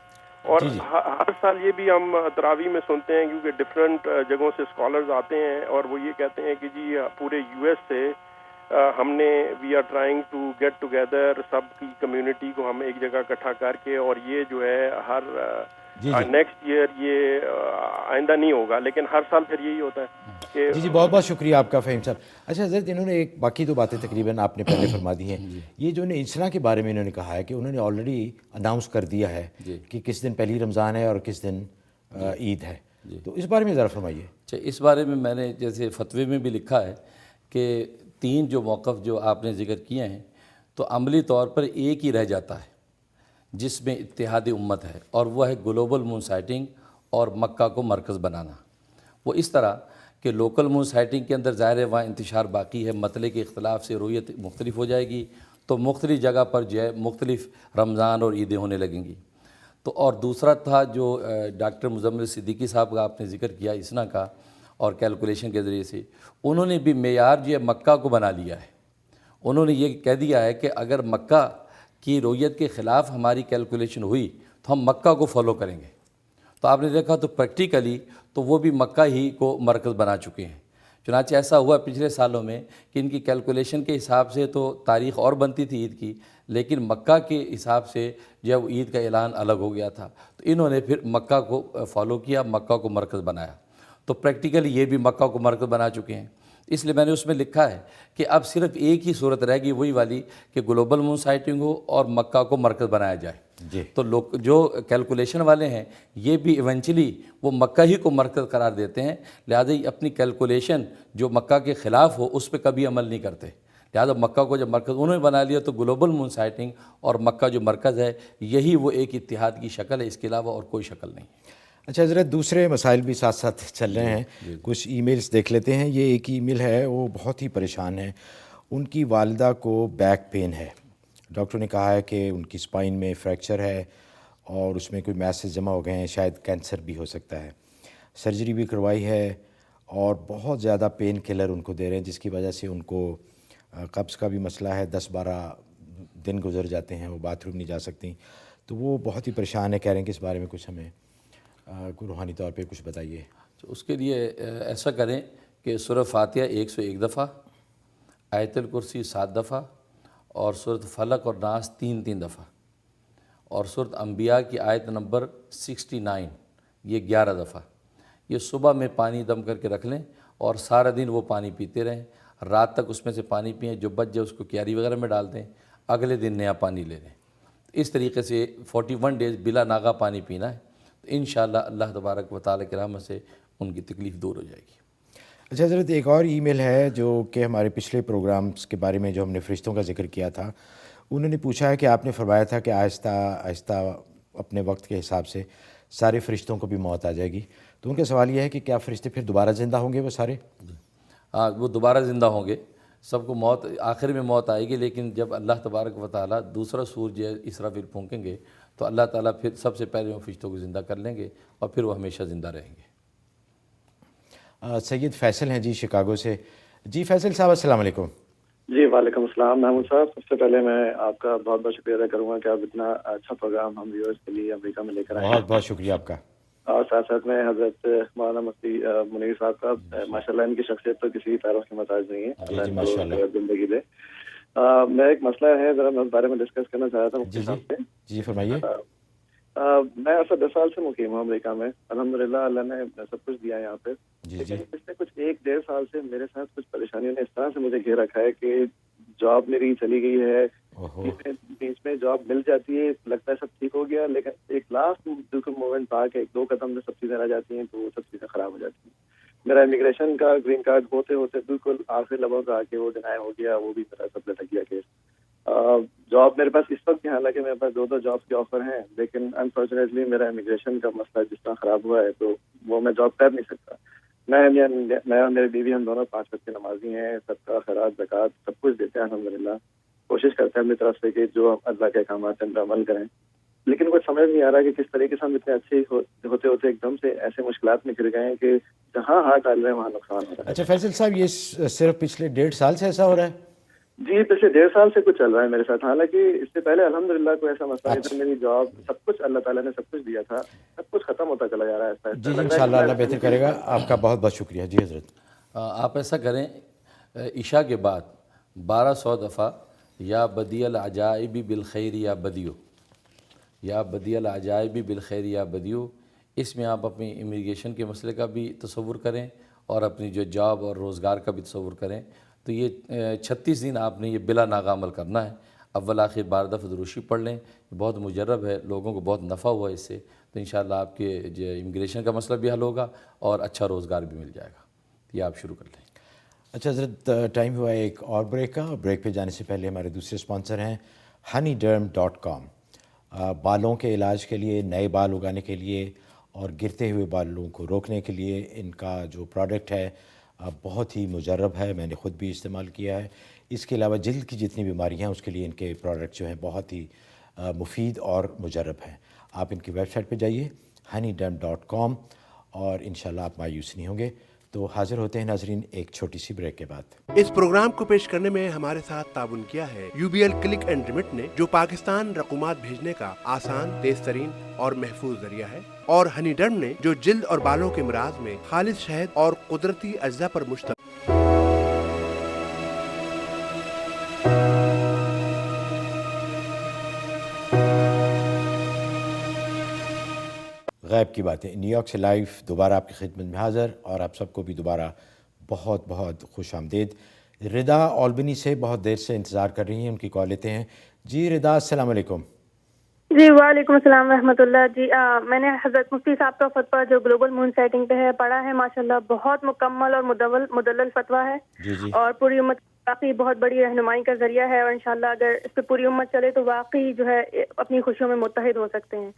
اور ہر سال یہ بھی ہم تراویح میں سنتے ہیں کیونکہ ڈفرینٹ جگہوں سے اسکالرز آتے ہیں اور وہ یہ کہتے ہیں کہ جی پورے یو ایس سے ہم نے we are trying to get together, سب کی کمیونٹی کو ہم ایک جگہ اکٹھا کر کے، اور یہ جو ہے ہر نیکسٹ ایئر یہ آئندہ نہیں ہوگا لیکن ہر سال پھر یہی ہوتا ہے. جی بہت بہت شکریہ آپ کا فہیم صاحب. اچھا حضرت انہوں نے ایک باقی تو باتیں تقریباً آپ نے پہلے فرما دی ہیں. یہ جو اسنا کے بارے میں انہوں نے کہا ہے کہ انہوں نے آلریڈی اناؤنس کر دیا ہے کہ کس دن پہلی رمضان ہے اور کس دن عید ہے، تو اس بارے میں ذرا فرمائیے. اچھا اس بارے میں میں نے جیسے فتوے میں بھی لکھا ہے کہ 3 جو موقف جو آپ نے ذکر کیے ہیں تو عملی طور پر ایک ہی رہ جاتا ہے جس میں اتحاد امت ہے، اور وہ ہے گلوبل مون سائٹنگ اور مکہ کو مرکز بنانا. وہ اس طرح کہ لوکل مون سائٹنگ کے اندر ظاہر ہے وہاں انتشار باقی ہے، مسئلے کے اختلاف سے رویت مختلف ہو جائے گی تو مختلف جگہ پر جو ہے مختلف رمضان اور عیدیں ہونے لگیں گی. تو اور دوسرا تھا جو ڈاکٹر مزمل صدیقی صاحب کا آپ نے ذکر کیا اسنا کا، اور کیلکولیشن کے ذریعے سے انہوں نے بھی معیار جو ہے مکہ کو بنا لیا ہے. انہوں نے یہ کہہ دیا ہے کہ اگر مکہ کی رویت کے خلاف ہماری کیلکولیشن ہوئی تو ہم مکہ کو فالو کریں گے. تو آپ نے دیکھا تو پریکٹیکلی تو وہ بھی مکہ ہی کو مرکز بنا چکے ہیں. چنانچہ ایسا ہوا پچھلے سالوں میں کہ ان کی کیلکولیشن کے حساب سے تو تاریخ اور بنتی تھی عید کی، لیکن مکہ کے حساب سے جب عید کا اعلان الگ ہو گیا تھا تو انہوں نے پھر مکہ کو فالو کیا، مکہ کو مرکز بنایا. تو پریکٹیکلی یہ بھی مکہ کو مرکز بنا چکے ہیں. اس لیے میں نے اس میں لکھا ہے کہ اب صرف ایک ہی صورت رہ گی وہی والی کہ گلوبل مون سائٹنگ ہو اور مکہ کو مرکز بنایا جائے. جی۔ تو لوگ جو کیلکولیشن والے ہیں یہ بھی ایونچولی وہ مکہ ہی کو مرکز قرار دیتے ہیں، لہٰذا اپنی کیلکولیشن جو مکہ کے خلاف ہو اس پہ کبھی عمل نہیں کرتے، لہٰذا مکہ کو جب مرکز انہوں نے بنا لیا تو گلوبل مون سائٹنگ اور مکہ جو مرکز ہے یہی وہ ایک اتحاد کی شکل ہے، اس کے علاوہ اور کوئی شکل نہیں۔ اچھا حضرت، دوسرے مسائل بھی ساتھ ساتھ چل رہے ہیں، کچھ ای میلز دیکھ لیتے ہیں۔ یہ ایک ای میل ہے، وہ بہت ہی پریشان ہے، ان کی والدہ کو بیک پین ہے، ڈاکٹر نے کہا ہے کہ ان کی اسپائن میں فریکچر ہے اور اس میں کوئی میسز جمع ہو گئے ہیں، شاید کینسر بھی ہو سکتا ہے، سرجری بھی کروائی ہے اور بہت زیادہ پین کلر ان کو دے رہے ہیں جس کی وجہ سے ان کو قبض کا بھی مسئلہ ہے، 10-12 دن گزر جاتے ہیں وہ باتھ روم نہیں جا سکتی، تو وہ بہت ہی پریشان ہے، کہہ رہے ہیں کہ اس بارے میں کچھ ہمیں کوئی روحانی طور پہ کچھ بتائیے۔ اس کے لیے ایسا کریں کہ سورہ فاتحہ 101 دفعہ، آیت الکرسی 7 دفعہ اور سورۃ فلق اور ناس 3 دفعہ اور سورۃ انبیاء کی آیت نمبر 69 یہ 11 دفعہ، یہ صبح میں پانی دم کر کے رکھ لیں اور سارا دن وہ پانی پیتے رہیں، رات تک اس میں سے پانی پئیں، جو بچ جائے اس کو کیاری وغیرہ میں ڈال دیں، اگلے دن نیا پانی لے لیں۔ اس طریقے سے 41 ڈیز بلا ناغہ پانی پینا ہے، تو انشاءاللہ اللہ تبارک و تعالیٰ کی رحمت سے ان کی تکلیف دور ہو جائے گی۔ اچھا حضرت، ایک اور ای میل ہے جو کہ ہمارے پچھلے پروگرامز کے بارے میں جو ہم نے فرشتوں کا ذکر کیا تھا، انہوں نے پوچھا ہے کہ آپ نے فرمایا تھا کہ آہستہ آہستہ اپنے وقت کے حساب سے سارے فرشتوں کو بھی موت آ جائے گی، تو ان کا سوال یہ ہے کہ کیا فرشتے پھر دوبارہ زندہ ہوں گے وہ سارے؟ ہاں، وہ دوبارہ زندہ ہوں گے، سب کو موت آخر میں موت آئے گی، لیکن جب اللہ تبارک و تعالیٰ دوسرا سورج اسرافیل پھونکیں گے تو اللہ تعالیٰ پھر سب سے پہلے وہ فرشتوں کو زندہ کر لیں گے اور پھر وہ ہمیشہ زندہ رہیں گے۔ سید فیصل ہیں جی شکاگو سے۔ جی فیصل صاحب السلام علیکم۔ جی وعلیکم السلام محمود صاحب، سب سے پہلے میں آپ کا بہت بہت شکریہ ادا کروں گا کہ آپ اتنا اچھا پروگرام ہم ویورز کے لیے امریکہ میں لے کر آئے ہیں۔ بہت بہت شکریہ آپ کا۔ اور ساتھ ساتھ میں حضرت مولانا مفتی منیر صاحب کا ماشاء اللہ ان کی شخصیت تو کسی پیروں کی محتاج نہیں ہے، اللہ ان کو زندگی دے۔ میں ایک مسئلہ ہے ذرا میں اس بارے میں ڈسکس کرنا چاہ رہا تھا مفتی صاحب سے۔ جی فرمائیے۔ میں ایسا 10 سال سے مقیم ہوں امریکہ میں، الحمدللہ اللہ نے سب کچھ دیا ہے یہاں پہ، لیکن پچھلے کچھ 1-1.5 سال سے میرے ساتھ کچھ پریشانیوں نے اس طرح سے مجھے گھیر رکھا ہے کہ جاب میری چلی گئی ہے، بیچ میں جاب مل جاتی ہے، لگتا ہے سب ٹھیک ہو گیا، لیکن ایک لاسٹ بالکل مومنٹ آ کے 1-2 قدم میں سب چیزیں رہ جاتی ہیں تو وہ سب چیزیں خراب ہو جاتی ہیں۔ میرا امیگریشن کا گرین کارڈ ہوتے ہوتے بالکل آخری لمحوں پہ آ کے وہ ڈینائی ہو گیا، وہ بھی میرا سب لٹک گیا کیس۔ جاب میرے پاس اس وقت بھی، حالانکہ میرے پاس 2 جابس کے آفر ہیں، لیکن انفارچونیٹلی میرا امیگریشن کا مسئلہ جس طرح خراب ہوا ہے تو وہ میں جاب کر نہیں سکتا۔ میں اور میری بیوی ہم دونوں 5 وقت کے نمازی ہیں، صدقہ خیرات زکوٰۃ سب کچھ دیتے ہیں الحمدللہ، کوشش کرتے ہیں اپنی طرف سے کہ جو اللہ کے احکامات ہیں ان پر عمل کریں، لیکن کچھ سمجھ نہیں آ رہا کہ کس طریقے سے ہم اتنے اچھے ہوتے ہوتے ایک دم سے ایسے مشکلات میں گر گئے ہیں کہ جہاں ہاتھ ڈال رہے ہیں وہاں نقصان ہو رہا ہے۔ اچھا فیصل صاحب، یہ صرف پچھلے 1.5 سال سے ایسا ہو رہا ہے؟ جی پچھلے 1.5 سال سے کچھ چل رہا ہے میرے ساتھ، حالانکہ اس سے پہلے الحمدللہ کوئی ایسا مسئلہ نہیں تھا، میری جاب سب کچھ اللہ تعالیٰ نے سب کچھ دیا تھا، سب کچھ ختم ہوتا چلا جا رہا ہے۔ جی انشاءاللہ اللہ بہتر کرے گا، آپ کا بہت بہت شکریہ۔ جی حضرت، آپ ایسا کریں، عشاء کے بعد 1200 دفعہ یا بدیع العجائب بالخیر یا بدیو، یا بدیع العجائب بالخیر یا بدیو، اس میں آپ اپنی امیگریشن کے مسئلے کا بھی تصور کریں اور اپنی جو جاب اور روزگار کا بھی تصور کریں، تو یہ 36 دن آپ نے یہ بلا ناغہ عمل کرنا ہے۔ اول آخر 12 دفعہ دروشی پڑھ لیں، بہت مجرب ہے، لوگوں کو بہت نفع ہوا ہے اس سے، تو انشاءاللہ آپ کے جو امیگریشن کا مسئلہ بھی حل ہوگا اور اچھا روزگار بھی مل جائے گا۔ یہ آپ شروع کر لیں۔ اچھا حضرت، ٹائم ہوا ہے ایک اور بریک کا۔ بریک پہ جانے سے پہلے ہمارے دوسرے اسپانسر ہیں honeyderm.com۔ بالوں کے علاج کے لیے، نئے بال اگانے کے لیے اور گرتے ہوئے بالوں کو روکنے کے لیے ان کا جو پروڈکٹ ہے بہت ہی مجرب ہے، میں نے خود بھی استعمال کیا ہے۔ اس کے علاوہ جلد کی جتنی بیماریاں ہیں اس کے لیے ان کے پروڈکٹ جو ہیں بہت ہی مفید اور مجرب ہیں۔ آپ ان کی ویب سائٹ پہ جائیے honeyderm.com اور انشاءاللہ آپ مایوس نہیں ہوں گے۔ تو حاضر ہوتے ہیں ناظرین ایک چھوٹی سی بریک کے بعد۔ اس پروگرام کو پیش کرنے میں ہمارے ساتھ تعاون کیا ہے UBL کلک اینڈ ریمٹ نے، جو پاکستان رقومات بھیجنے کا آسان، تیز ترین اور محفوظ ذریعہ ہے، اور ہنی ڈرم نے، جو جلد اور بالوں کے امراض میں خالص شہد اور قدرتی اجزاء پر مشتمل۔ غیب کی باتیں نیو یارک سے لائیو دوبارہ آپ کی خدمت میں حاضر، اور آپ سب کو بھی دوبارہ بہت بہت خوش آمدید۔ ردا آلبنی سے بہت دیر سے انتظار کر رہی ہیں، ان کی کال لیتے ہیں۔ جی ردا السلام علیکم۔ جی وعلیکم السلام ورحمۃ اللہ. جی میں نے حضرت مفتی صاحب کا فتویٰ جو گلوبل مون سائٹنگ پہ ہے پڑھا ہے. ماشاءاللہ بہت مکمل اور مدلل فتویٰ ہے. جی اور پوری امت واقعی بہت بڑی رہنمائی کا ذریعہ ہے, اور انشاءاللہ اگر اس پہ پوری امت چلے تو واقعی جو ہے اپنی خوشیوں میں متحد ہو سکتے ہیں.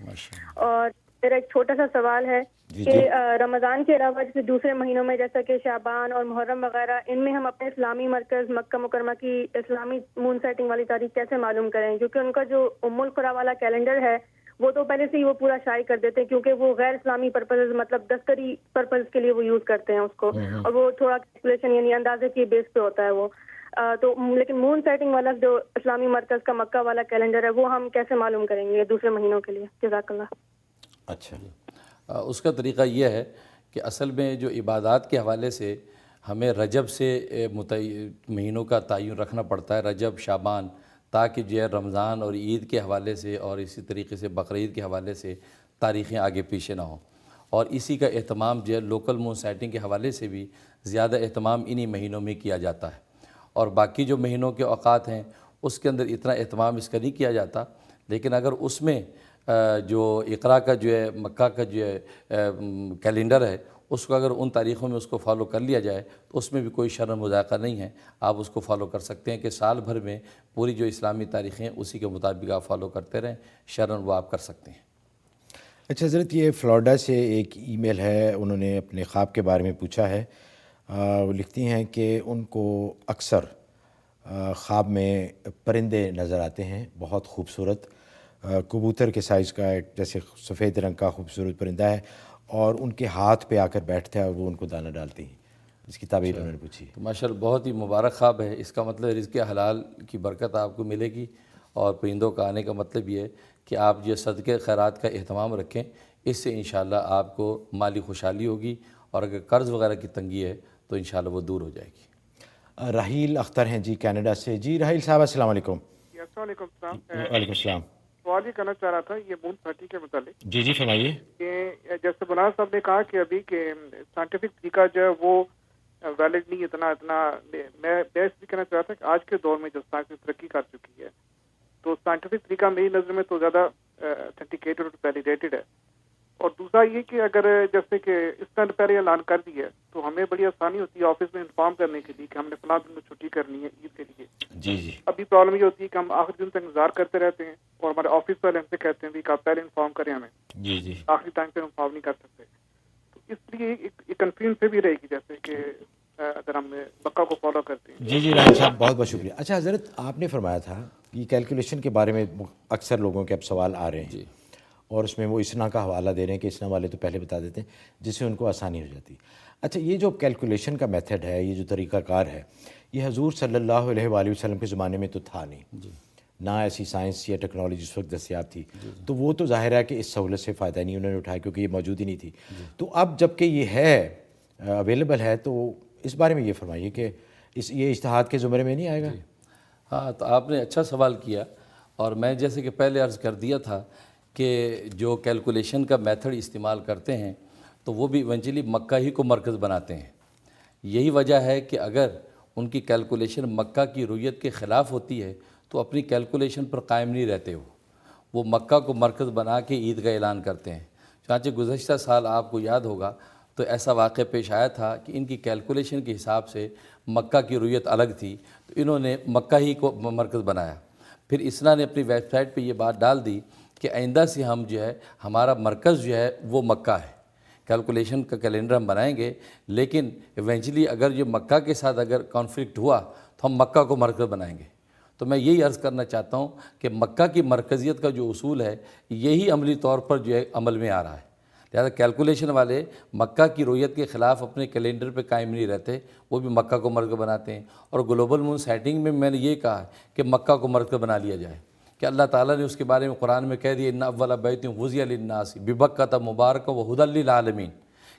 اور میرا ایک چھوٹا سا سوال ہے کہ رمضان کے علاوہ جیسے دوسرے مہینوں میں جیسا کہ شعبان اور محرم وغیرہ, ان میں ہم اپنے اسلامی مرکز مکہ مکرمہ کی اسلامی مون سائٹنگ والی تاریخ کیسے معلوم کریں؟ کیونکہ ان کا جو ام القریٰ والا کیلنڈر ہے وہ تو پہلے سے ہی وہ پورا شائع کر دیتے ہیں, کیونکہ وہ غیر اسلامی پرپز مطلب دفتری پرپز کے لیے وہ یوز کرتے ہیں اس کو, اور وہ تھوڑا کیلکولیشن یعنی اندازے کی بیس پہ ہوتا ہے وہ. تو لیکن مون سائٹنگ والا جو اسلامی مرکز کا مکہ والا کیلنڈر ہے وہ ہم کیسے معلوم کریں گے دوسرے مہینوں کے لیے؟ جزاک اللہ. اچھا, اس کا طریقہ یہ ہے کہ اصل میں جو عبادات کے حوالے سے ہمیں رجب سے مہینوں کا تعین رکھنا پڑتا ہے, رجب شعبان, تاکہ جو ہے رمضان اور عید کے حوالے سے اور اسی طریقے سے بقرعید کے حوالے سے تاریخیں آگے پیچھے نہ ہوں. اور اسی کا اہتمام جو ہے لوکل مون سائٹنگ کے حوالے سے بھی زیادہ اہتمام انہی مہینوں میں کیا جاتا ہے, اور باقی جو مہینوں کے اوقات ہیں اس کے اندر اتنا اہتمام اس کا نہیں کیا جاتا. لیکن اگر اس میں جو اقرا کا جو ہے مکہ کا جو ہے کیلنڈر ہے اس کو اگر ان تاریخوں میں اس کو فالو کر لیا جائے تو اس میں بھی کوئی شرم مذائقہ نہیں ہے, آپ اس کو فالو کر سکتے ہیں کہ سال بھر میں پوری جو اسلامی تاریخیں اسی کے مطابق آپ فالو کرتے رہیں, شرم وہ آپ کر سکتے ہیں. اچھا حضرت, یہ فلوریڈا سے ایک ای میل ہے, انہوں نے اپنے خواب کے بارے میں پوچھا ہے. وہ لکھتی ہیں کہ ان کو اکثر خواب میں پرندے نظر آتے ہیں, بہت خوبصورت کبوتر کے سائز کا ایک جیسے سفید رنگ کا خوبصورت پرندہ ہے, اور ان کے ہاتھ پہ آ کر بیٹھتا ہے اور وہ ان کو دانہ ڈالتے ہیں. اس کی تعبیر انہوں نے پوچھی. تو ماشاءاللہ بہت ہی مبارک خواب ہے. اس کا مطلب رزق حلال کی برکت آپ کو ملے گی, اور پرندوں کا آنے کا مطلب یہ ہے کہ آپ یہ صدقے خیرات کا اہتمام رکھیں, اس سے انشاءاللہ آپ کو مالی خوشحالی ہوگی, اور اگر قرض وغیرہ کی تنگی ہے تو انشاءاللہ وہ دور ہو جائے گی. راحیل اختر ہیں جی کینیڈا سے. جی راحیل صاحب السلام علیکم. السلام علیکم. وعلیکم السلام. سوال یہ کرنا چاہ رہا تھا یہ مون سائٹنگ کے متعلق. جی فرمائیے. کہ جیسے مناظر صاحب نے کہا کہ ابھی کہ سائنٹیفک طریقہ جو ہے وہ ویلڈ نہیں اتنا میں اس بھی کہنا چاہ رہا تھا کہ آج کے دور میں جو سائنس میں ترقی کر چکی ہے تو سائنٹیفک طریقہ میری نظر میں تو زیادہ اتھینٹیکیٹڈ اور ویلیڈیٹڈ ہے. اور دوسرا یہ کہ اگر جیسے کہ اس طرح پہلے اعلان کر دی ہے تو ہمیں بڑی آسانی ہوتی ہے آفس میں انفارم کرنے کے لیے کہ ہم نے فلاں دن میں چھٹی کرنی ہے عید کے لیے. جی ابھی پرابلم یہ ہوتی ہے کہ ہم آخری دن تک انتظار کرتے رہتے ہیں, اور ہمارے آفس والے ہم سے کہتے ہیں کہ آپ پہلے انفارم کریں ہمیں. جی آخری ٹائم پہ انفارم نہیں کر سکتے, تو اس لیے ایک کنفیوژن سے بھی رہے گی جیسے کہ اگر ہم مکہ کو فالو کرتے ہیں. جی راحیل صاحب بہت بہت شکریہ. اچھا حضرت, آپ نے فرمایا تھا یہ کیلکولیشن کے بارے میں اکثر لوگوں کے اب سوال آ رہے ہیں, اور اس میں وہ اسنا کا حوالہ دے رہے ہیں کہ اسنا والے تو پہلے بتا دیتے ہیں جس سے ان کو آسانی ہو جاتی. اچھا, یہ جو کیلکولیشن کا میتھڈ ہے, یہ جو طریقہ کار ہے, یہ حضور صلی اللہ علیہ وآلہ وسلم کے زمانے میں تو تھا نہیں, نہ ایسی سائنس یا ٹیکنالوجی اس وقت دستیاب تھی, تو وہ تو ظاہر ہے کہ اس سہولت سے فائدہ نہیں انہوں نے اٹھایا کیونکہ یہ موجود ہی نہیں تھی. تو اب جب کہ یہ ہے اویلیبل ہے تو اس بارے میں یہ فرمائیے کہ یہ اجتہاد کے زمرے میں نہیں آئے گا؟ ہاں, تو آپ نے اچھا سوال کیا, اور میں جیسے کہ پہلے عرض کر دیا تھا کہ جو کیلکولیشن کا میتھڈ استعمال کرتے ہیں تو وہ بھی ایونچولی مکہ ہی کو مرکز بناتے ہیں. یہی وجہ ہے کہ اگر ان کی کیلکولیشن مکہ کی رویت کے خلاف ہوتی ہے تو اپنی کیلکولیشن پر قائم نہیں رہتے, وہ مکہ کو مرکز بنا کے عید کا اعلان کرتے ہیں. چنانچہ گزشتہ سال آپ کو یاد ہوگا تو ایسا واقعہ پیش آیا تھا کہ ان کی کیلکولیشن کے حساب سے مکہ کی رویت الگ تھی, تو انہوں نے مکہ ہی کو مرکز بنایا. پھر اسنا نے اپنی ویب سائٹ پہ یہ بات ڈال دی کہ آئندہ سے ہم جو ہے ہمارا مرکز جو ہے وہ مکہ ہے, کیلکولیشن کا کیلنڈر ہم بنائیں گے, لیکن ایونچولی اگر یہ مکہ کے ساتھ اگر کانفلکٹ ہوا تو ہم مکہ کو مرکز بنائیں گے. تو میں یہی عرض کرنا چاہتا ہوں کہ مکہ کی مرکزیت کا جو اصول ہے یہی عملی طور پر جو ہے عمل میں آ رہا ہے. لہٰذا کیلکولیشن والے مکہ کی رویت کے خلاف اپنے کیلنڈر پہ قائم نہیں رہتے, وہ بھی مکہ کو مرکز بناتے ہیں. اور گلوبل مون سائٹنگ میں نے یہ کہا کہ مکہ کو مرکز بنا لیا جائے, کہ اللہ تعالیٰ نے اس کے بارے میں قرآن میں کہہ دیا ان اول بیت وضع للناس ببکۃ مبارک وہدی للعالمین,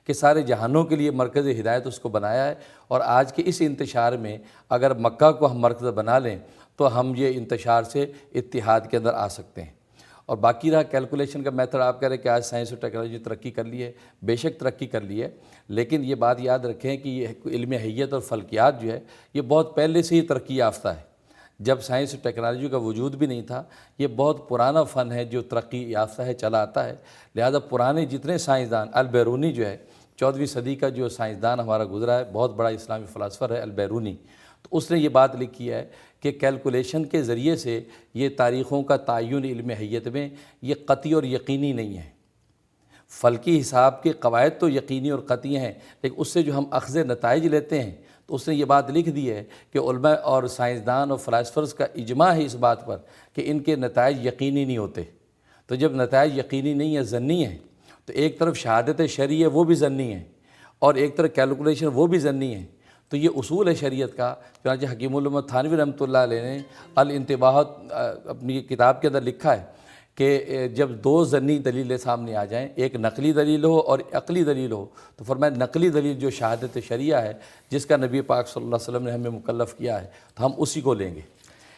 کہ سارے جہانوں کے لیے مرکز ہدایت اس کو بنایا ہے. اور آج کے اس انتشار میں اگر مکہ کو ہم مرکز بنا لیں تو ہم یہ انتشار سے اتحاد کے اندر آ سکتے ہیں. اور باقی رہا کیلکولیشن کا میتھڈ, آپ کہہ رہے ہیں کہ آج سائنس اور ٹیکنالوجی ترقی کر لی ہے, بے شک ترقی کر لی ہے, لیکن یہ بات یاد رکھیں کہ یہ علم حیت اور فلکیات جو ہے یہ بہت پہلے سے ہی ترقی یافتہ ہے. جب سائنس اور ٹیکنالوجی کا وجود بھی نہیں تھا. یہ بہت پرانا فن ہے جو ترقی یافتہ ہے, چلا آتا ہے. لہذا پرانے جتنے سائنسدان, البیرونی جو ہے 14ویں صدی کا جو سائنسدان ہمارا گزرا ہے, بہت بڑا اسلامی فلاسفر ہے البیرونی, تو اس نے یہ بات لکھی ہے کہ کیلکولیشن کے ذریعے سے یہ تاریخوں کا تعین علم حیت میں یہ قطعی اور یقینی نہیں ہے. فلکی حساب کے قواعد تو یقینی اور قطعی ہیں, لیکن اس سے جو ہم اخذ نتائج لیتے ہیں, تو اس نے یہ بات لکھ دی ہے کہ علماء اور سائنسدان اور فلاسفرز کا اجماع ہے اس بات پر کہ ان کے نتائج یقینی نہیں ہوتے. تو جب نتائج یقینی نہیں ہے, ضنی ہیں, تو ایک طرف شہادت شرعی ہے وہ بھی ضنی ہے, اور ایک طرف کیلکولیشن وہ بھی ضنی ہے. تو یہ اصول ہے شریعت کا. چنانچہ حکیم الامت تھانوی رحمۃ اللہ علیہ نے الانتباہات اپنی کتاب کے اندر لکھا ہے کہ جب دو ضنی دلیلیں سامنے آ جائیں, ایک نقلی دلیل ہو اور عقلی دلیل ہو, تو فرمایا نقلی دلیل جو شہادت شریعہ ہے جس کا نبی پاک صلی اللہ علیہ وسلم نے ہمیں مکلف کیا ہے, تو ہم اسی کو لیں گے.